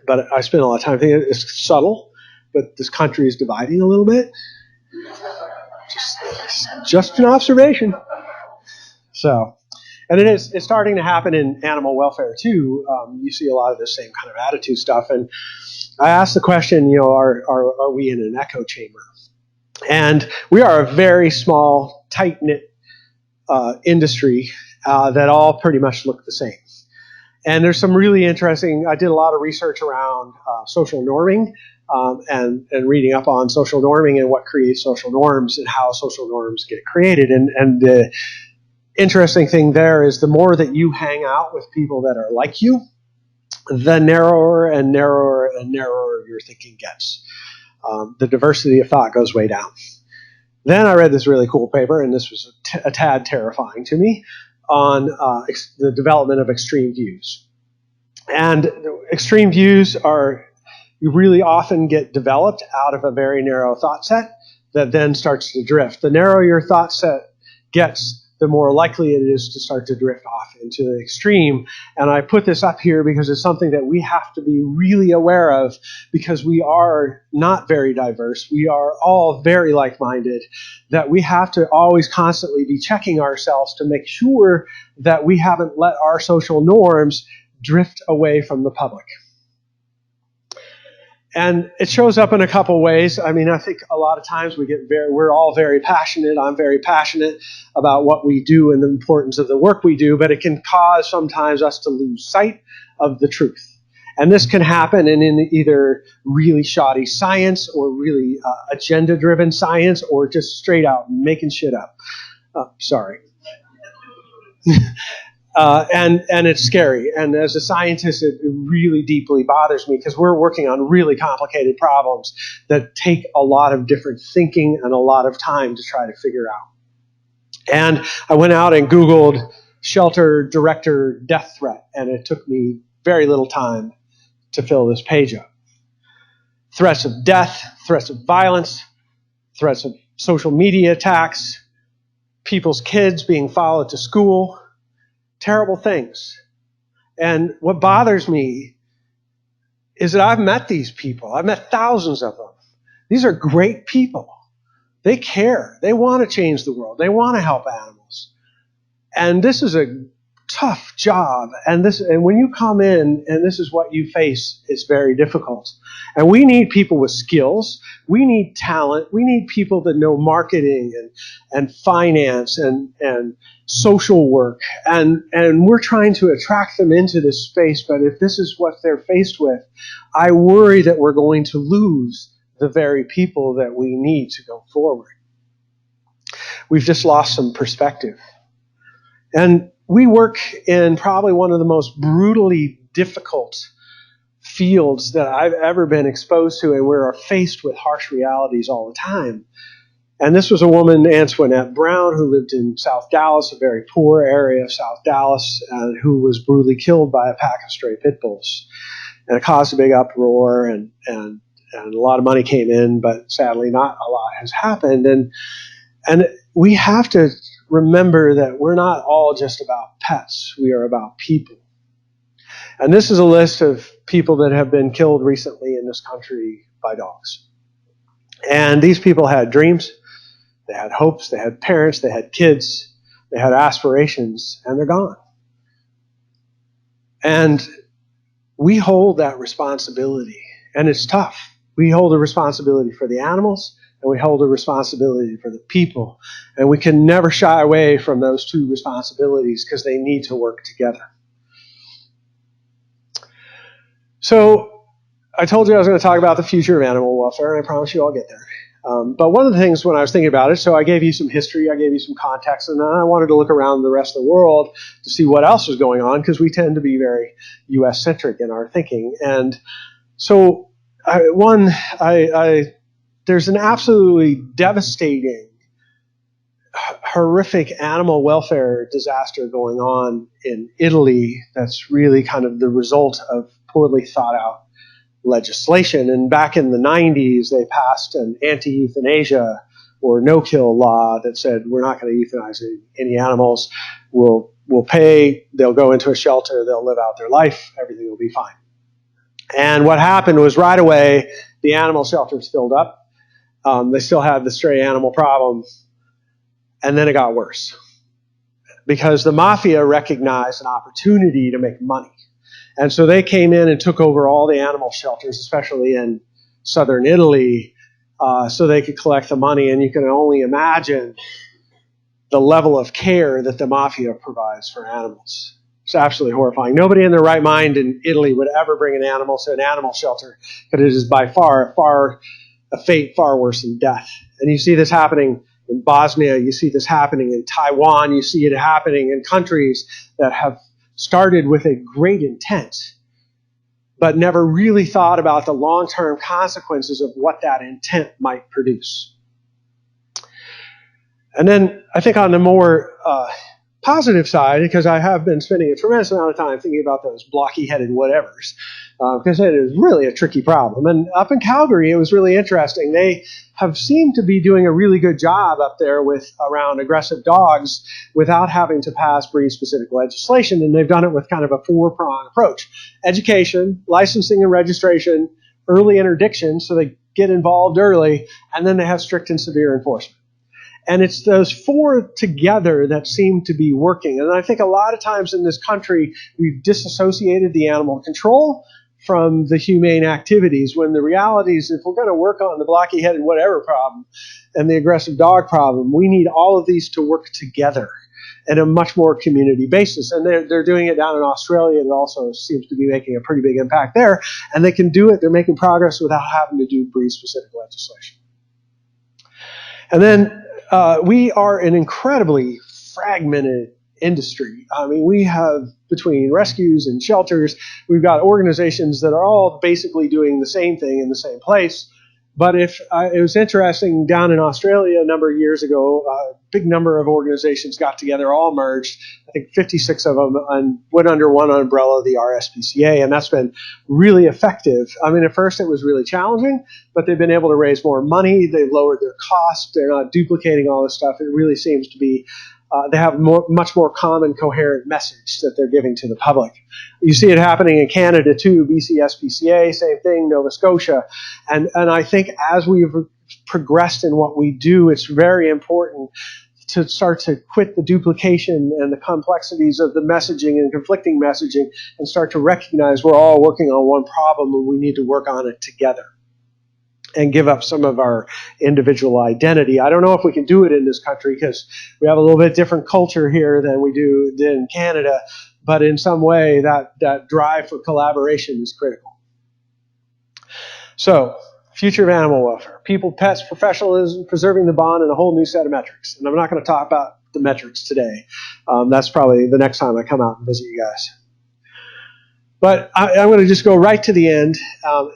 but I spent a lot of time thinking it's subtle, but this country is dividing a little bit. Just an observation. So, and it's starting to happen in animal welfare too. You see a lot of the same kind of attitude stuff. And I asked the question, are we in an echo chamber? And we are a very small, tight-knit industry that all pretty much look the same. And there's some really interesting, I did a lot of research around social norming and reading up on social norming and what creates social norms and how social norms get created. And the interesting thing there is the more that you hang out with people that are like you, the narrower and narrower and narrower your thinking gets. The diversity of thought goes way down. Then I read this really cool paper, and this was a tad terrifying to me, on the development of extreme views. And extreme views you really often get developed out of a very narrow thought set that then starts to drift. The narrower your thought set gets, the more likely it is to start to drift off into the extreme. And I put this up here because it's something that we have to be really aware of, because we are not very diverse. We are all very like-minded, that we have to always constantly be checking ourselves to make sure that we haven't let our social norms drift away from the public. And it shows up in a couple ways. I mean, I think a lot of times we're all very passionate. I'm very passionate about what we do and the importance of the work we do, but it can cause sometimes us to lose sight of the truth. And this can happen in either really shoddy science or really agenda-driven science, or just straight out making shit up. Sorry. And it's scary. And as a scientist, it really deeply bothers me, because we're working on really complicated problems that take a lot of different thinking and a lot of time to try to figure out. And I went out and Googled shelter director death threat, and it took me very little time to fill this page up. Threats of death, threats of violence, threats of social media attacks, people's kids being followed to school, terrible things. And what bothers me is that I've met these people. I've met thousands of them. These are great people. They care. They want to change the world. They want to help animals. And this is a tough job. And when you come in and this is what you face, it's very difficult. And we need people with skills. We need talent. We need people that know marketing and finance and social work. And we're trying to attract them into this space. But if this is what they're faced with, I worry that we're going to lose the very people that we need to go forward. We've just lost some perspective. And we work in probably one of the most brutally difficult fields that I've ever been exposed to, and we're faced with harsh realities all the time. And this was a woman, Antoinette Brown, who lived in South Dallas, a very poor area of South Dallas, who was brutally killed by a pack of stray pit bulls. And it caused a big uproar, and a lot of money came in, but sadly not a lot has happened. And we have to remember that we're not all just about pets. We are about people. And this is a list of people that have been killed recently in this country by dogs. And these people had dreams, they had hopes, they had parents, they had kids, they had aspirations, and they're gone. And we hold that responsibility, and it's tough. We hold a responsibility for the animals, and we hold a responsibility for the people. And we can never shy away from those two responsibilities because they need to work together. So I told you I was going to talk about the future of animal welfare, and I promise you I'll get there. But one of the things when I was thinking about it, so I gave you some history, I gave you some context, and then I wanted to look around the rest of the world to see what else was going on, because we tend to be very U.S.-centric in our thinking. And so there's an absolutely devastating, horrific animal welfare disaster going on in Italy that's really kind of the result of poorly thought out legislation. And back in the 90s, they passed an anti-euthanasia or no-kill law that said we're not going to euthanize any animals. We'll pay, they'll go into a shelter, they'll live out their life, everything will be fine. And what happened was right away, the animal shelters filled up. They still had the stray animal problem. And then it got worse because the mafia recognized an opportunity to make money. And so they came in and took over all the animal shelters, especially in southern Italy, so they could collect the money. And you can only imagine the level of care that the mafia provides for animals. It's absolutely horrifying. Nobody in their right mind in Italy would ever bring an animal to an animal shelter, but it is by far a fate far worse than death. And you see this happening in Bosnia, you see this happening in Taiwan, you see it happening in countries that have started with a great intent, but never really thought about the long-term consequences of what that intent might produce. And then I think on the more positive side, because I have been spending a tremendous amount of time thinking about those blocky-headed whatevers, because it is really a tricky problem. And up in Calgary, it was really interesting. They have seemed to be doing a really good job up there around aggressive dogs without having to pass breed-specific legislation, and they've done it with kind of a four-pronged approach. Education, licensing and registration, early interdiction, so they get involved early, and then they have strict and severe enforcement. And it's those four together that seem to be working. And I think a lot of times in this country, we've disassociated the animal control from the humane activities, when the reality is if we're going to work on the blocky-headed whatever problem and the aggressive dog problem, we need all of these to work together at a much more community basis. And they're doing it down in Australia. It also seems to be making a pretty big impact there. And they can do it. They're making progress without having to do breed-specific legislation. And then we are an incredibly fragmented industry. I mean, we have, between rescues and shelters, we've got organizations that are all basically doing the same thing in the same place. But it was interesting, down in Australia a number of years ago, a big number of organizations got together, all merged, I think 56 of them, and went under one umbrella, the RSPCA, and that's been really effective. I mean, at first it was really challenging, but they've been able to raise more money, they've lowered their costs, they're not duplicating all this stuff. It really seems to be they have much more common, coherent message that they're giving to the public. You see it happening in Canada too, BCSPCA, same thing, Nova Scotia. And I think as we've progressed in what we do, it's very important to start to quit the duplication and the complexities of the messaging and conflicting messaging and start to recognize we're all working on one problem and we need to work on it together and give up some of our individual identity. I don't know if we can do it in this country because we have a little bit different culture here than we do in Canada, but in some way that drive for collaboration is critical. So, future of animal welfare. People, pets, professionalism, preserving the bond, and a whole new set of metrics. And I'm not going to talk about the metrics today. That's probably the next time I come out and visit you guys. But I'm going to just go right to the end,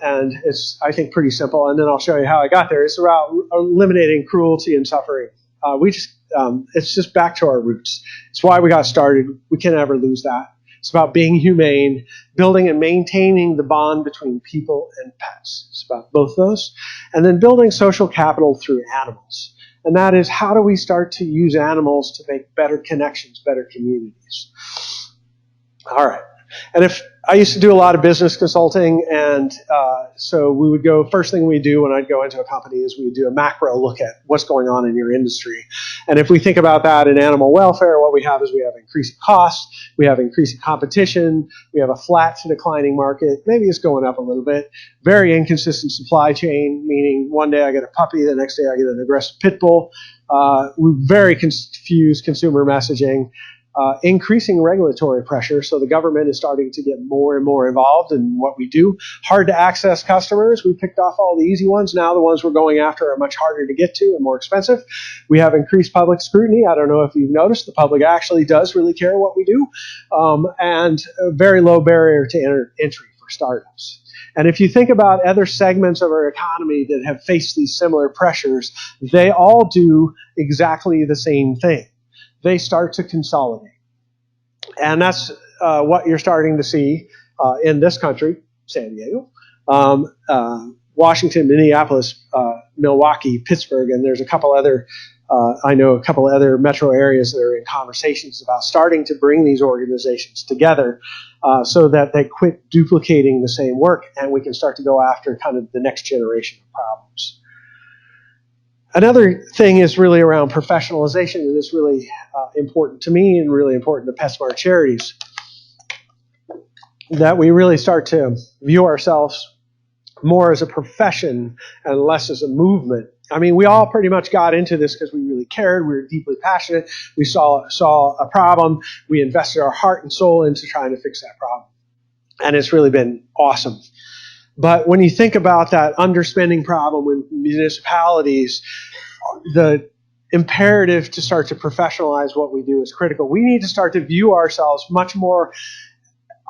and it's, I think, pretty simple, and then I'll show you how I got there. It's about eliminating cruelty and suffering. It's just back to our roots. It's why we got started. We can never lose that. It's about being humane, building and maintaining the bond between people and pets. It's about both those. And then building social capital through animals. And that is, how do we start to use animals to make better connections, better communities? All right. And if I used to do a lot of business consulting, and so we would go, first thing we do when I'd go into a company is we would do a macro look at what's going on in your industry. And if we think about that in animal welfare, what we have is we have increasing costs, we have increasing competition, we have a flat to declining market, maybe it's going up a little bit, very inconsistent supply chain, meaning one day I get a puppy, the next day I get an aggressive pit bull, very confused consumer messaging, increasing regulatory pressure, so the government is starting to get more and more involved in what we do. Hard to access customers. We picked off all the easy ones. Now the ones we're going after are much harder to get to and more expensive. We have increased public scrutiny. I don't know if you've noticed, the public actually does really care what we do, and a very low barrier to entry for startups. And if you think about other segments of our economy that have faced these similar pressures, they all do exactly the same thing. They start to consolidate. And that's what you're starting to see in this country, San Diego, Washington, Minneapolis, Milwaukee, Pittsburgh, and there's a couple other, I know a couple other metro areas that are in conversations about starting to bring these organizations together so that they quit duplicating the same work and we can start to go after kind of the next generation of problems. Another thing is really around professionalization, and it's really important to me and really important to PetSmart Charities, that we really start to view ourselves more as a profession and less as a movement. I mean, we all pretty much got into this because we really cared, we were deeply passionate, we saw a problem, we invested our heart and soul into trying to fix that problem. And it's really been awesome. But when you think about that underspending problem with municipalities, the imperative to start to professionalize what we do is critical. We need to start to view ourselves much more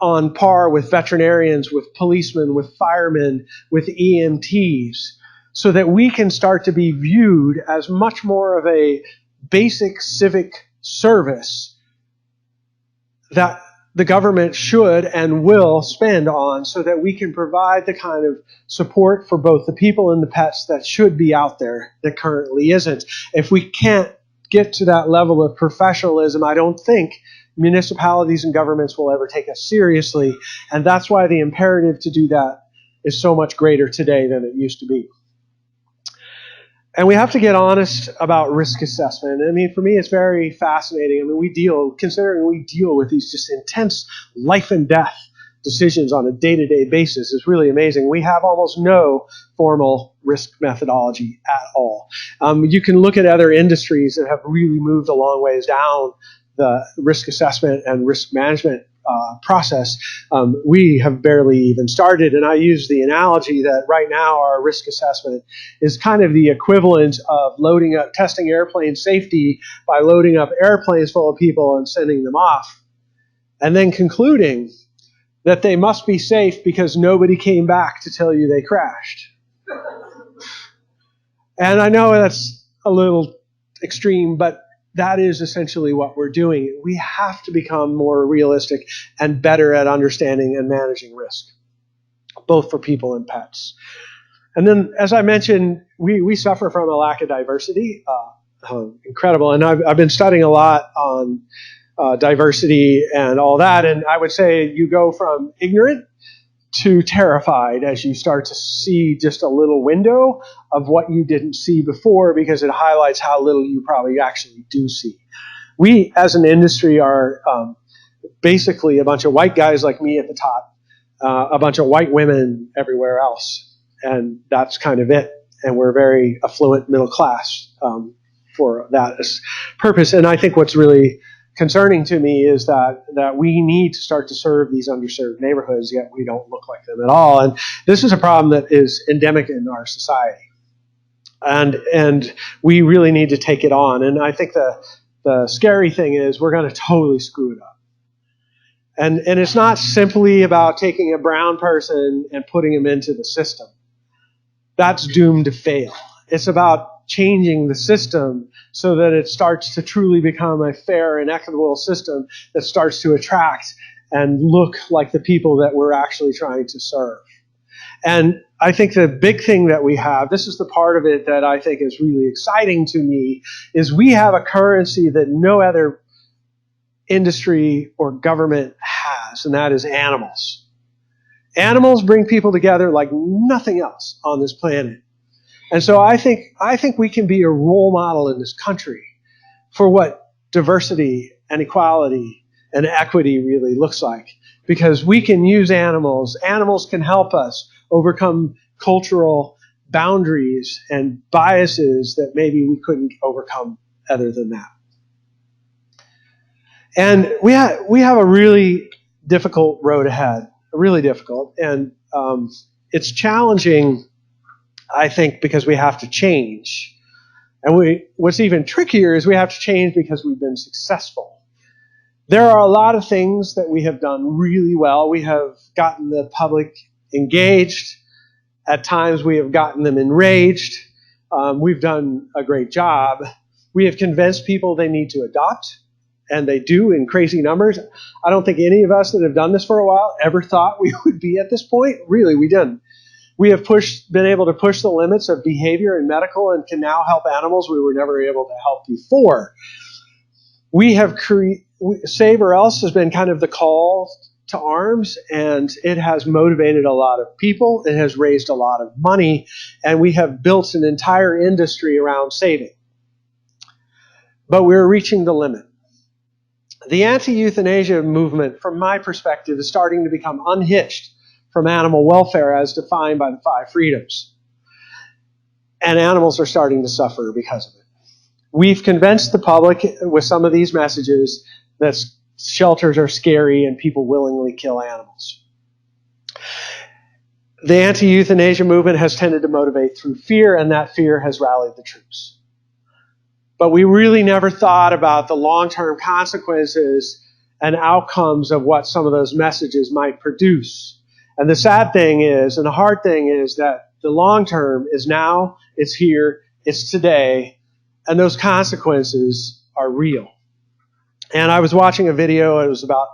on par with veterinarians, with policemen, with firemen, with EMTs, so that we can start to be viewed as much more of a basic civic service that the government should and will spend on, so that we can provide the kind of support for both the people and the pets that should be out there that currently isn't. If we can't get to that level of professionalism, I don't think municipalities and governments will ever take us seriously, and that's why the imperative to do that is so much greater today than it used to be. And we have to get honest about risk assessment. I mean, for me, it's very fascinating. I mean, considering we deal with these just intense life and death decisions on a day-to-day basis, is really amazing. We have almost no formal risk methodology at all. You can look at other industries that have really moved a long ways down the risk assessment and risk management process. We have barely even started, and I use the analogy that right now our risk assessment is kind of the equivalent of testing airplane safety by loading up airplanes full of people and sending them off, and then concluding that they must be safe because nobody came back to tell you they crashed. And I know that's a little extreme, but that is essentially what we're doing. We have to become more realistic and better at understanding and managing risk, both for people and pets. And then, as I mentioned, we suffer from a lack of diversity. Incredible. And I've been studying a lot on diversity and all that, and I would say you go from ignorant to terrified as you start to see just a little window of what you didn't see before, because it highlights how little you probably actually do see. We, as an industry, are basically a bunch of white guys like me at the top, a bunch of white women everywhere else, and that's kind of it. And we're very affluent middle class for that purpose. And I think what's really concerning to me is that we need to start to serve these underserved neighborhoods, yet we don't look like them at all. And this is a problem that is endemic in our society. And we really need to take it on. And I think the scary thing is we're going to totally screw it up. And it's not simply about taking a brown person and putting him into the system. That's doomed to fail. It's about changing the system so that it starts to truly become a fair and equitable system that starts to attract and look like the people that we're actually trying to serve. And I think the big thing that we have, this is the part of it that I think is really exciting to me, is we have a currency that no other industry or government has. has, and that is animals. Animals bring people together like nothing else on this planet. And so I think we can be a role model in this country for what diversity and equality and equity really looks like. Because we can use animals. Animals can help us overcome cultural boundaries and biases that maybe we couldn't overcome other than that. And we have a really difficult road ahead, really difficult. And it's challenging, I think, because we have to change. And what's even trickier is we have to change because we've been successful. There are a lot of things that we have done really well. We have gotten the public engaged. At times we have gotten them enraged. We've done a great job. We have convinced people they need to adopt, and they do in crazy numbers. I don't think any of us that have done this for a while ever thought we would be at this point. Really, we didn't. We have been able to push the limits of behavior and medical and can now help animals we were never able to help before. We have Save or Else has been kind of the call to arms, and it has motivated a lot of people. It has raised a lot of money, and we have built an entire industry around saving. But we're reaching the limit. The anti-euthanasia movement, from my perspective, is starting to become unhitched from animal welfare as defined by the 5 freedoms. And animals are starting to suffer because of it. We've convinced the public with some of these messages that shelters are scary and people willingly kill animals. The anti-euthanasia movement has tended to motivate through fear, and that fear has rallied the troops. But we really never thought about the long-term consequences and outcomes of what some of those messages might produce. And the sad thing is, and the hard thing is, that the long term is now, it's here, it's today, and those consequences are real. And I was watching a video, it was about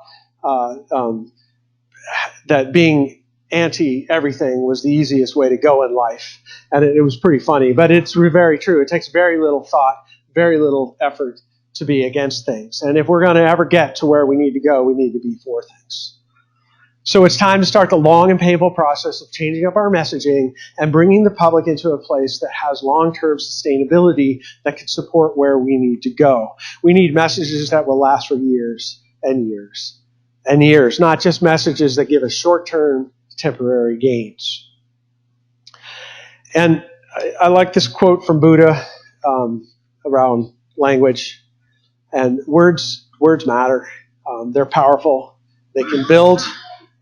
that being anti-everything was the easiest way to go in life. And it was pretty funny, but it's very true. It takes very little thought, very little effort to be against things. And if we're going to ever get to where we need to go, we need to be for things. So it's time to start the long and painful process of changing up our messaging and bringing the public into a place that has long-term sustainability that can support where we need to go. We need messages that will last for years and years and years, not just messages that give us short-term temporary gains. And I like this quote from Buddha around language. And words matter. They're powerful. They can build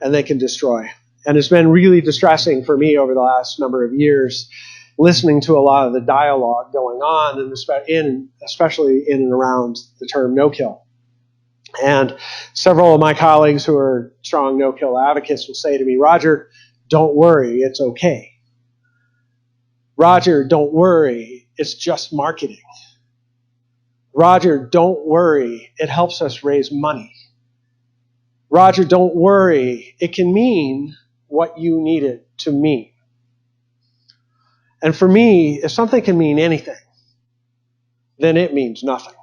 and they can destroy. And it's been really distressing for me over the last number of years listening to a lot of the dialogue going on, and especially in and around the term no-kill. And several of my colleagues who are strong no-kill advocates will say to me, Roger, don't worry, it's okay. Roger, don't worry, it's just marketing. Roger, don't worry, it helps us raise money. Roger, don't worry, it can mean what you need it to mean. And for me, if something can mean anything, then it means nothing.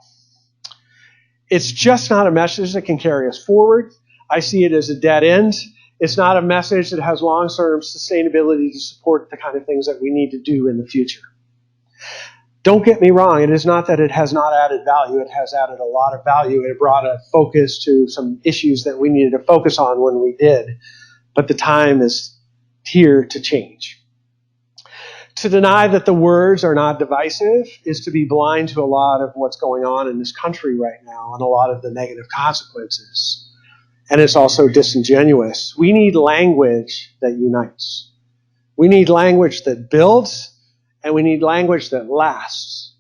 It's just not a message that can carry us forward. I see it as a dead end. It's not a message that has long-term sustainability to support the kind of things that we need to do in the future. Don't get me wrong, it is not that it has not added value. It has added a lot of value. It brought a focus to some issues that we needed to focus on when we did. But the time is here to change. To deny that the words are not divisive is to be blind to a lot of what's going on in this country right now and a lot of the negative consequences. And it's also disingenuous. We need language that unites. We need language that builds. And we need language that lasts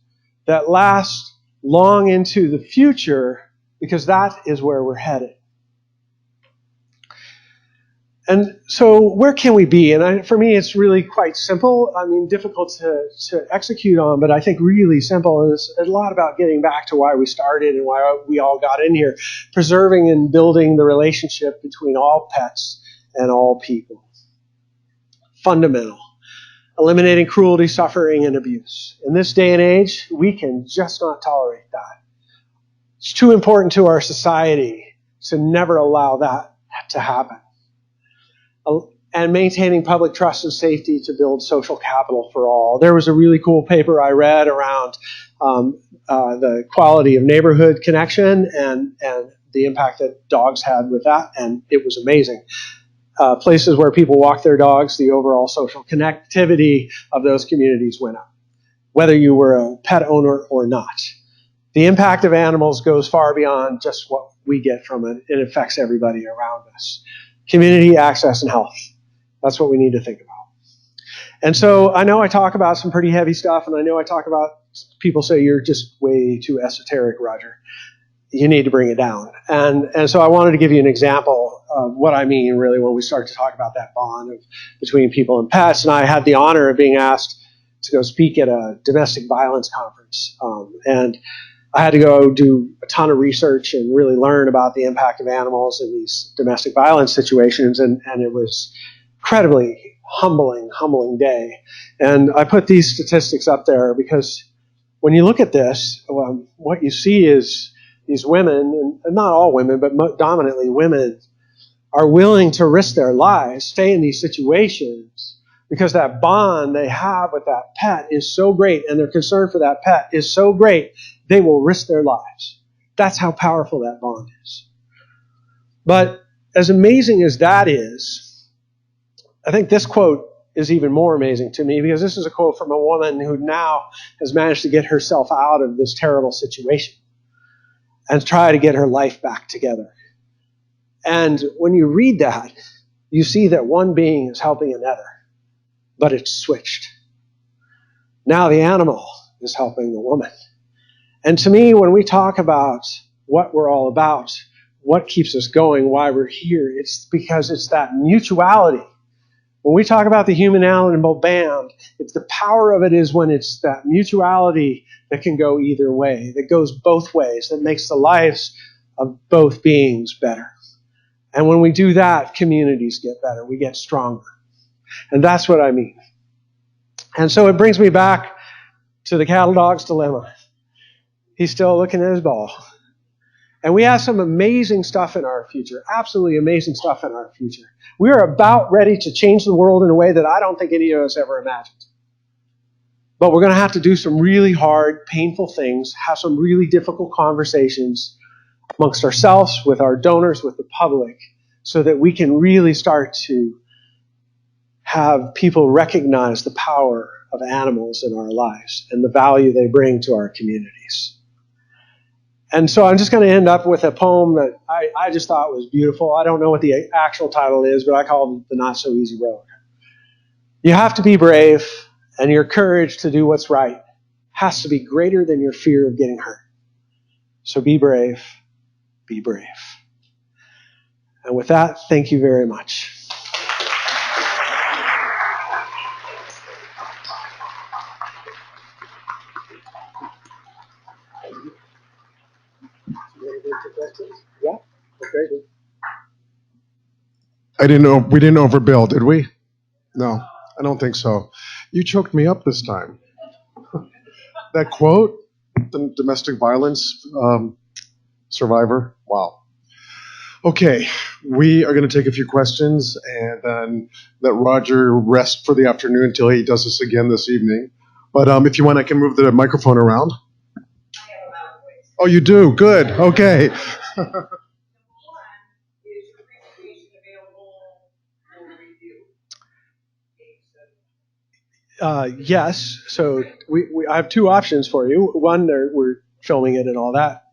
long into the future, because that is where we're headed. And so where can we be? And for me, it's really quite simple. I mean, difficult to execute on, but I think really simple. And it's a lot about getting back to why we started and why we all got in here, preserving and building the relationship between all pets and all people. Fundamental. Eliminating cruelty, suffering, and abuse. In this day and age, we can just not tolerate that. It's too important to our society to never allow that to happen. And maintaining public trust and safety to build social capital for all. There was a really cool paper I read around the quality of neighborhood connection and the impact that dogs had with that, and it was amazing. Places where people walk their dogs, the overall social connectivity of those communities went up, whether you were a pet owner or not. The impact of animals goes far beyond just what we get from it. It affects everybody around us. Community, access, and health. That's what we need to think about. And so I know I talk about some pretty heavy stuff, and I know I talk about, people say you're just way too esoteric, Roger. You need to bring it down. And so I wanted to give you an example of what I mean, really, when we start to talk about that bond between people and pets. And I had the honor of being asked to go speak at a domestic violence conference. And I had to go do a ton of research and really learn about the impact of animals in these domestic violence situations. And it was incredibly humbling day. And I put these statistics up there because when you look at this, what you see is these women, and not all women, but dominantly women, are willing to risk their lives, stay in these situations, because that bond they have with that pet is so great, and their concern for that pet is so great, they will risk their lives. That's how powerful that bond is. But as amazing as that is, I think this quote is even more amazing to me, because this is a quote from a woman who now has managed to get herself out of this terrible situation and try to get her life back together. And when you read that, you see that one being is helping another, but it's switched. Now the animal is helping the woman. And to me, when we talk about what we're all about, what keeps us going, why we're here, it's because it's that mutuality. When we talk about the human-animal band, it's the power of it is when it's that mutuality that can go either way, that goes both ways, that makes the lives of both beings better. And when we do that, communities get better. We get stronger. And that's what I mean. And so it brings me back to the cattle dog's dilemma. He's still looking at his ball. And we have some amazing stuff in our future, absolutely amazing stuff in our future. We are about ready to change the world in a way that I don't think any of us ever imagined. But we're going to have to do some really hard, painful things, have some really difficult conversations amongst ourselves, with our donors, with the public, so that we can really start to have people recognize the power of animals in our lives and the value they bring to our communities. And so I'm just going to end up with a poem that I just thought was beautiful. I don't know what the actual title is, but I call it The Not So Easy Road. You have to be brave, and your courage to do what's right has to be greater than your fear of getting hurt. So be brave, be brave. And with that, thank you very much. Yeah? Okay. We didn't overbill, did we? No, I don't think so. You choked me up this time. That quote, the domestic violence survivor, wow. Okay, we are going to take a few questions and then let Roger rest for the afternoon until he does this again this evening. But if you want, I can move the microphone around. Oh, you do? Good. Okay. Yes. So I have two options for you. One, we're filming it and all that.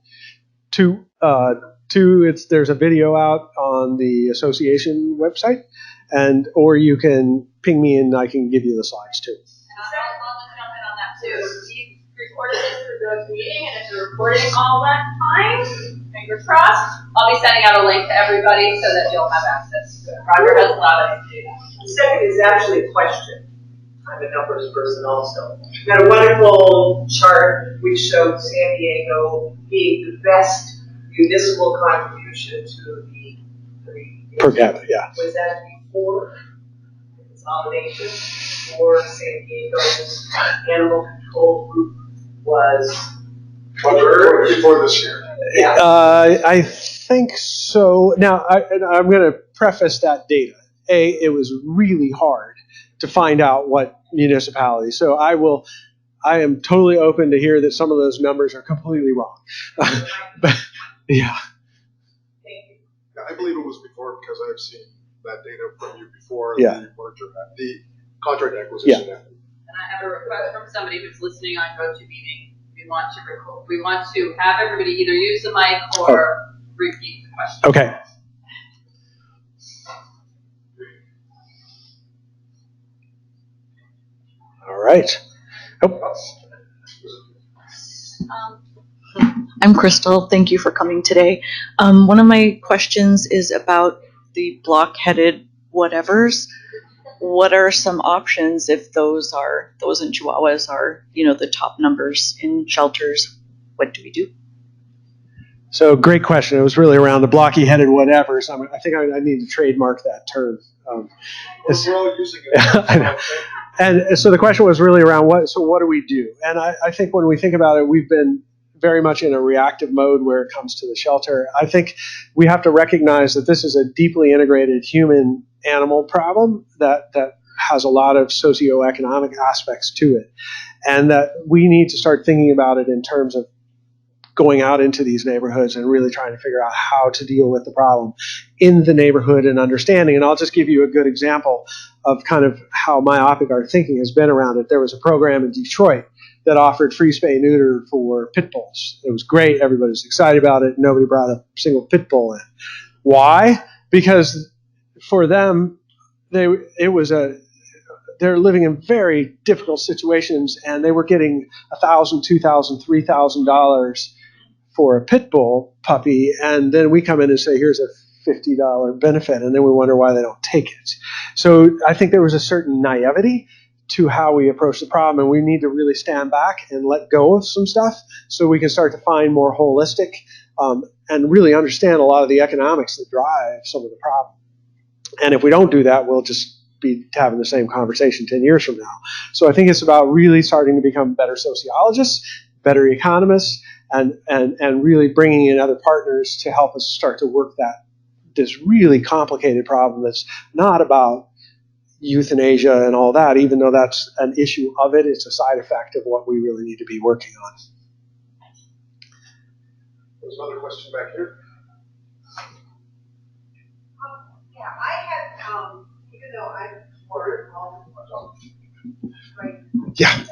Two, there's a video out on the association website, or you can ping me and I can give you the slides too. I'll just jump in on that too. We recorded this for the meeting, and if the recording all went fine, fingers crossed, I'll be sending out a link to everybody so that you'll have access to it. Roger has allowed us to do that. The second is actually a question. I'm a numbers person also. We had a wonderful chart which showed San Diego being the best municipal contribution to the Per capita, yeah. Was that before the consolidation, or San Diego's animal control group was Before this year. I think so. Now, I'm going to preface that data. It was really hard to find out what municipalities. So I am totally open to hear that some of those numbers are completely wrong. But, yeah. I believe it was before because I've seen that data from you before Yeah. the merger, the contract acquisition. Yeah. happened. And I have a request from somebody who's listening on GoToMeeting. We want to have everybody either use the mic or repeat the question. Okay. All right. Oh. I'm Crystal. Thank you for coming today. One of my questions is about the block-headed whatevers. What are some options if those in Chihuahuas are, the top numbers in shelters? What do we do? So great question. It was really around the blocky-headed whatever. So I think I need to trademark that term. We're all using it. I know. And so the question was really around what do we do? And I think when we think about it, we've been very much in a reactive mode where it comes to the shelter. I think we have to recognize that this is a deeply integrated human-animal problem that has a lot of socioeconomic aspects to it. And that we need to start thinking about it in terms of going out into these neighborhoods and really trying to figure out how to deal with the problem in the neighborhood and understanding. And I'll just give you a good example of kind of how myopic our thinking has been around it. There was a program in Detroit that offered free spay neuter for pit bulls. It was great. Everybody was excited about it. Nobody brought a single pit bull in. Why? Because for them, they're living in very difficult situations, and they were getting $1,000, $2,000, $3,000 for a pit bull puppy, and then we come in and say, here's a $50 benefit, and then we wonder why they don't take it. So I think there was a certain naivety to how we approach the problem, and we need to really stand back and let go of some stuff so we can start to find more holistic and really understand a lot of the economics that drive some of the problem. And if we don't do that, we'll just be having the same conversation 10 years from now. So I think it's about really starting to become better sociologists, better economists, and really bringing in other partners to help us start to work this really complicated problem that's not about euthanasia and all that, even though that's an issue of it. It's a side effect of what we really need to be working on. There's another question back here. Yeah, I had, even though I'm for all Yeah.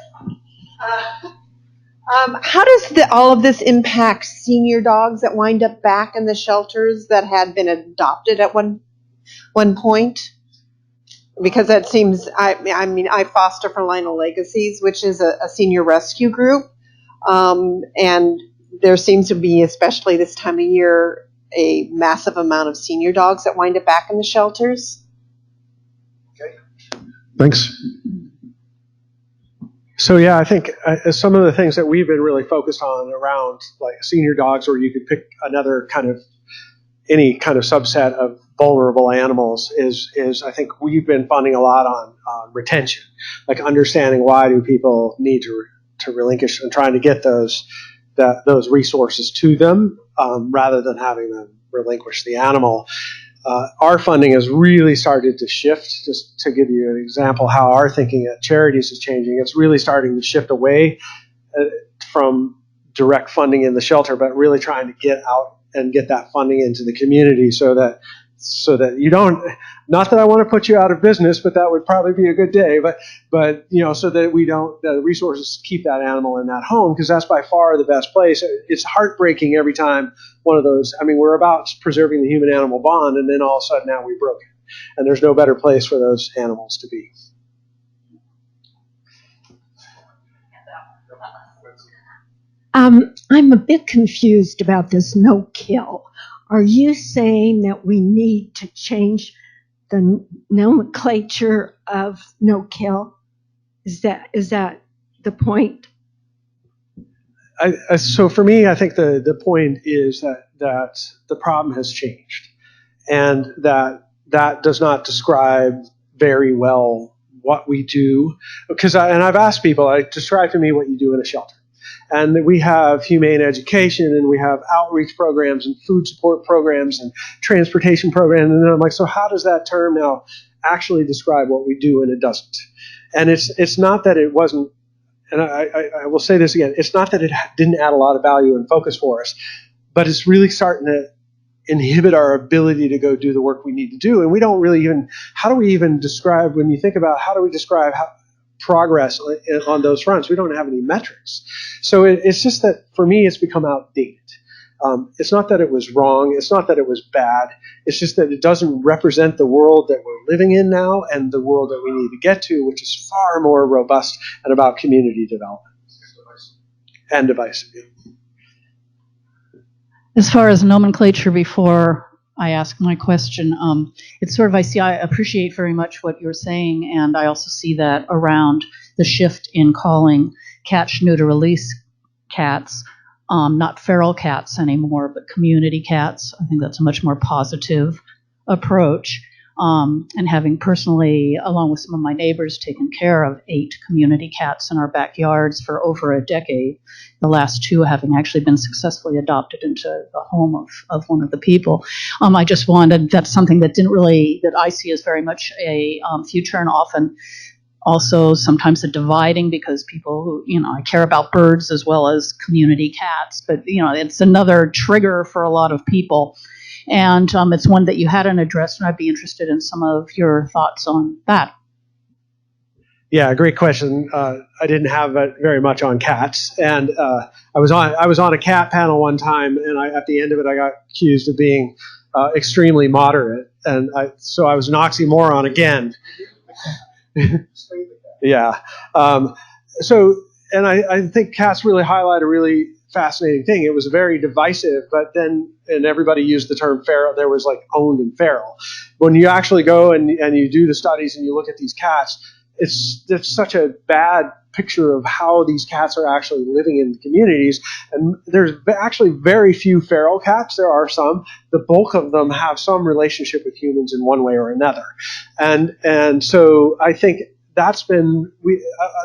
how does all of this impact senior dogs that wind up back in the shelters that had been adopted at one point? Because that seems, I foster for Lionel Legacies, which is a senior rescue group, and there seems to be, especially this time of year, a massive amount of senior dogs that wind up back in the shelters. Okay. Thanks. So yeah, I think some of the things that we've been really focused on around like senior dogs, or you could pick another any kind of subset of vulnerable animals is I think we've been funding a lot on retention, like understanding why do people need to relinquish and trying to get those resources to them rather than having them relinquish the animal. Our funding has really started to shift. Just to give you an example how our thinking at Charities is changing, it's really starting to shift away from direct funding in the shelter, but really trying to get out and get that funding into the community so that you don't, not that I want to put you out of business, but that would probably be a good day, but so that the resources keep that animal in that home, because that's by far the best place. It's heartbreaking every time one of those, we're about preserving the human animal bond, and then all of a sudden now we broke it. And there's no better place for those animals to be. I'm a bit confused about this no-kill. Are you saying that we need to change the nomenclature of no-kill? Is that the point? So for me, I think the point is that the problem has changed, and that does not describe very well what we do. Because I've asked people, describe to me what you do in a shelter. And we have humane education, and we have outreach programs and food support programs and transportation programs. And then I'm like, so how does that term now actually describe what we do? And it doesn't. And it's not that it wasn't, and I will say this again, it's not that it didn't add a lot of value and focus for us, but it's really starting to inhibit our ability to go do the work we need to do. And we don't really even, how do we even describe, when you think about how do we describe progress on those fronts? We don't have any metrics. So it's just that for me, it's become outdated. It's not that it was wrong. It's not that it was bad. It's just that it doesn't represent the world that we're living in now and the world that we need to get to, which is far more robust and about community development and divisive. As far as nomenclature, before I ask my question, it's sort of, I appreciate very much what you're saying, and I also see that around the shift in calling catch, neuter, release cats, not feral cats anymore, but community cats. I think that's a much more positive approach. And having personally, along with some of my neighbors, taken care of 8 community cats in our backyards for over a decade, the last 2 having actually been successfully adopted into the home of one of the people. I just wanted, that's something that that I see as very much a future, and often also sometimes a dividing, because people who, I care about birds as well as community cats, but, it's another trigger for a lot of people. And it's one that you hadn't addressed, and I'd be interested in some of your thoughts on that. Yeah, great question. I didn't have very much on cats, and I was on a cat panel one time, and at the end of it, I got accused of being extremely moderate, and so I was an oxymoron again. Yeah. And I think cats really highlight a really fascinating thing. It was very divisive, but then, and everybody used the term feral. There was like owned and feral. When you actually go and you do the studies and you look at these cats, it's such a bad picture of how these cats are actually living in the communities. And there's actually very few feral cats. There are some. The bulk of them have some relationship with humans in one way or another. And so I think that's been,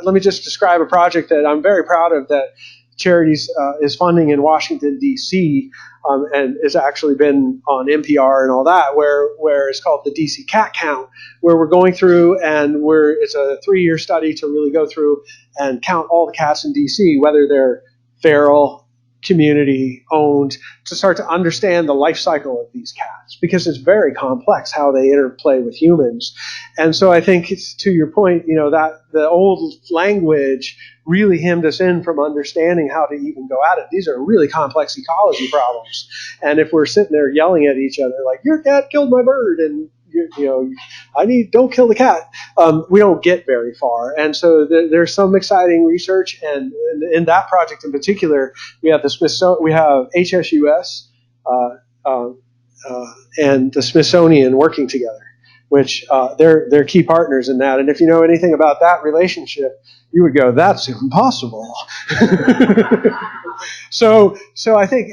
let me just describe a project that I'm very proud of that Charities is funding in Washington, D.C., and it's actually been on NPR and all that, where it's called the DC Cat Count, where we're going through and it's a 3-year study to really go through and count all the cats in DC, whether they're feral, community owned, to start to understand the life cycle of these cats, because it's very complex how they interplay with humans. And so I think it's, to your point, that the old language really hemmed us in from understanding how to even go at it. These are really complex ecology problems. And if we're sitting there yelling at each other like, your cat killed my bird, and don't kill the cat, we don't get very far. And so there's some exciting research, and in that project in particular, we have we have HSUS and the Smithsonian working together, which they're key partners in that. And if you know anything about that relationship, you would go, that's impossible. So I think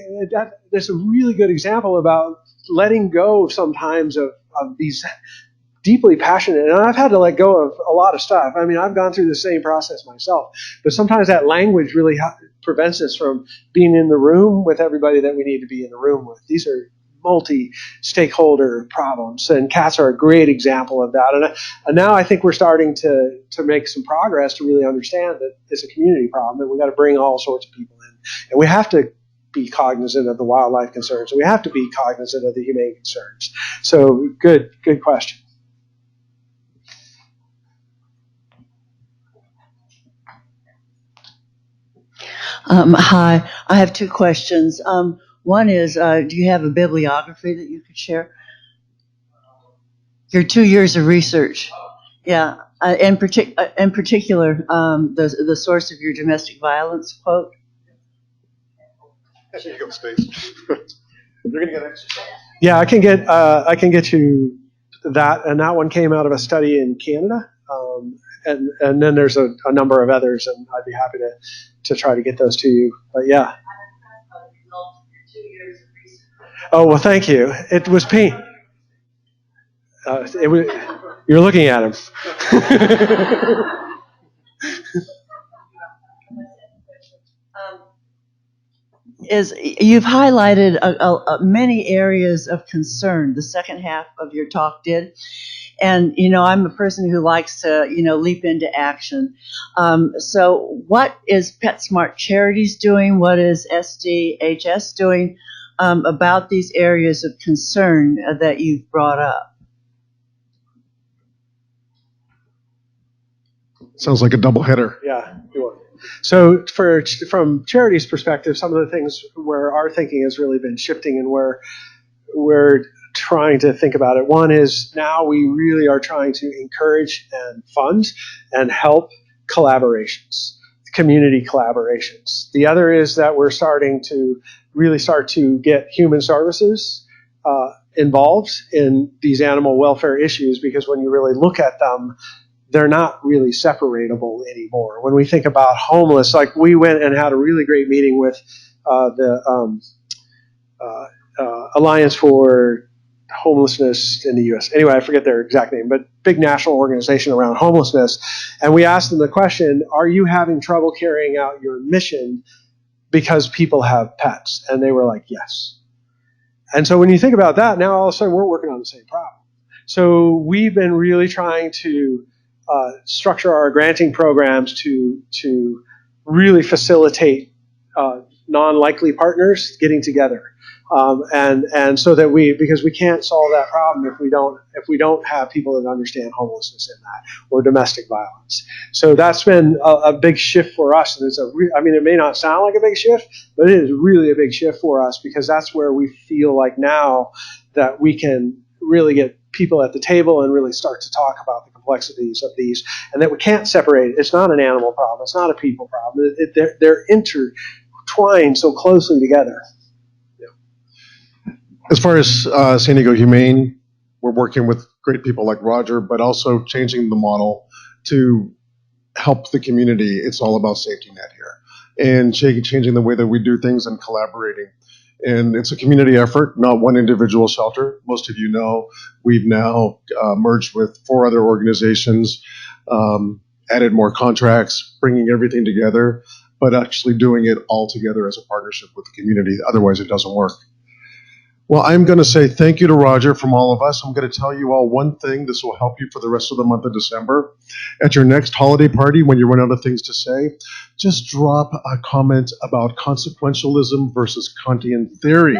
that's a really good example about letting go sometimes of these deeply passionate, and I've had to let go of a lot of stuff. I mean, I've gone through the same process myself, but sometimes that language really prevents us from being in the room with everybody that we need to be in the room with. These are multi-stakeholder problems, and cats are a great example of that. And now I think we're starting to make some progress to really understand that it's a community problem, and we've got to bring all sorts of people in. And we have to be cognizant of the wildlife concerns, and we have to be cognizant of the humane concerns. So good question. Hi, I have 2 questions. One is, do you have a bibliography that you could share? Your 2 years of research. Yeah. In particular, the source of your domestic violence quote. There you go, Stace. You're gonna get extra. Yeah, I can get you that, and that one came out of a study in Canada, and then there's a number of others, and I'd be happy to try to get those to you. But yeah. Oh well, thank you. It was pain. You're looking at him. is you've highlighted many areas of concern. The second half of your talk did. And, I'm a person who likes to, leap into action. So what is PetSmart Charities doing? What is SDHS doing about these areas of concern that you've brought up? Sounds like a double header. Yeah, sure. So from charities' perspective, some of the things where our thinking has really been shifting and where we're trying to think about it. One is now we really are trying to encourage and fund and help collaborations, community collaborations. The other is that we're starting to really start to get human services involved in these animal welfare issues, because when you really look at them, they're not really separatable anymore. When we think about homeless, like we went and had a really great meeting with the Alliance for Homelessness in the U.S. Anyway, I forget their exact name, but big national organization around homelessness. And we asked them the question, are you having trouble carrying out your mission because people have pets? And they were like, yes. And so when you think about that, now all of a sudden we're working on the same problem. So we've been really trying to structure our granting programs to really facilitate non-likely partners getting together. And so that because we can't solve that problem if we don't have people that understand homelessness in that, or domestic violence. So that's been a big shift for us, and it may not sound like a big shift, but it is really a big shift for us, because that's where we feel like now that we can really get people at the table and really start to talk about the complexities of these, and that we can't separate it. It's not an animal problem. It's not a people problem. They're intertwined so closely together. As far as San Diego Humane, we're working with great people like Roger, but also changing the model to help the community. It's all about safety net here, and changing the way that we do things and collaborating. And it's a community effort, not one individual shelter. Most of you know we've now merged with 4 other organizations, added more contracts, bringing everything together, but actually doing it all together as a partnership with the community. Otherwise, it doesn't work. Well, I'm going to say thank you to Roger from all of us. I'm going to tell you all one thing. This will help you for the rest of the month of December. At your next holiday party, when you run out of things to say, just drop a comment about consequentialism versus Kantian theory.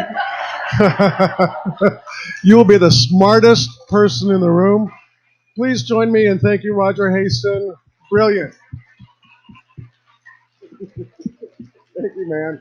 You will be the smartest person in the room. Please join me in thanking Roger Haston. Brilliant. Thank you, man.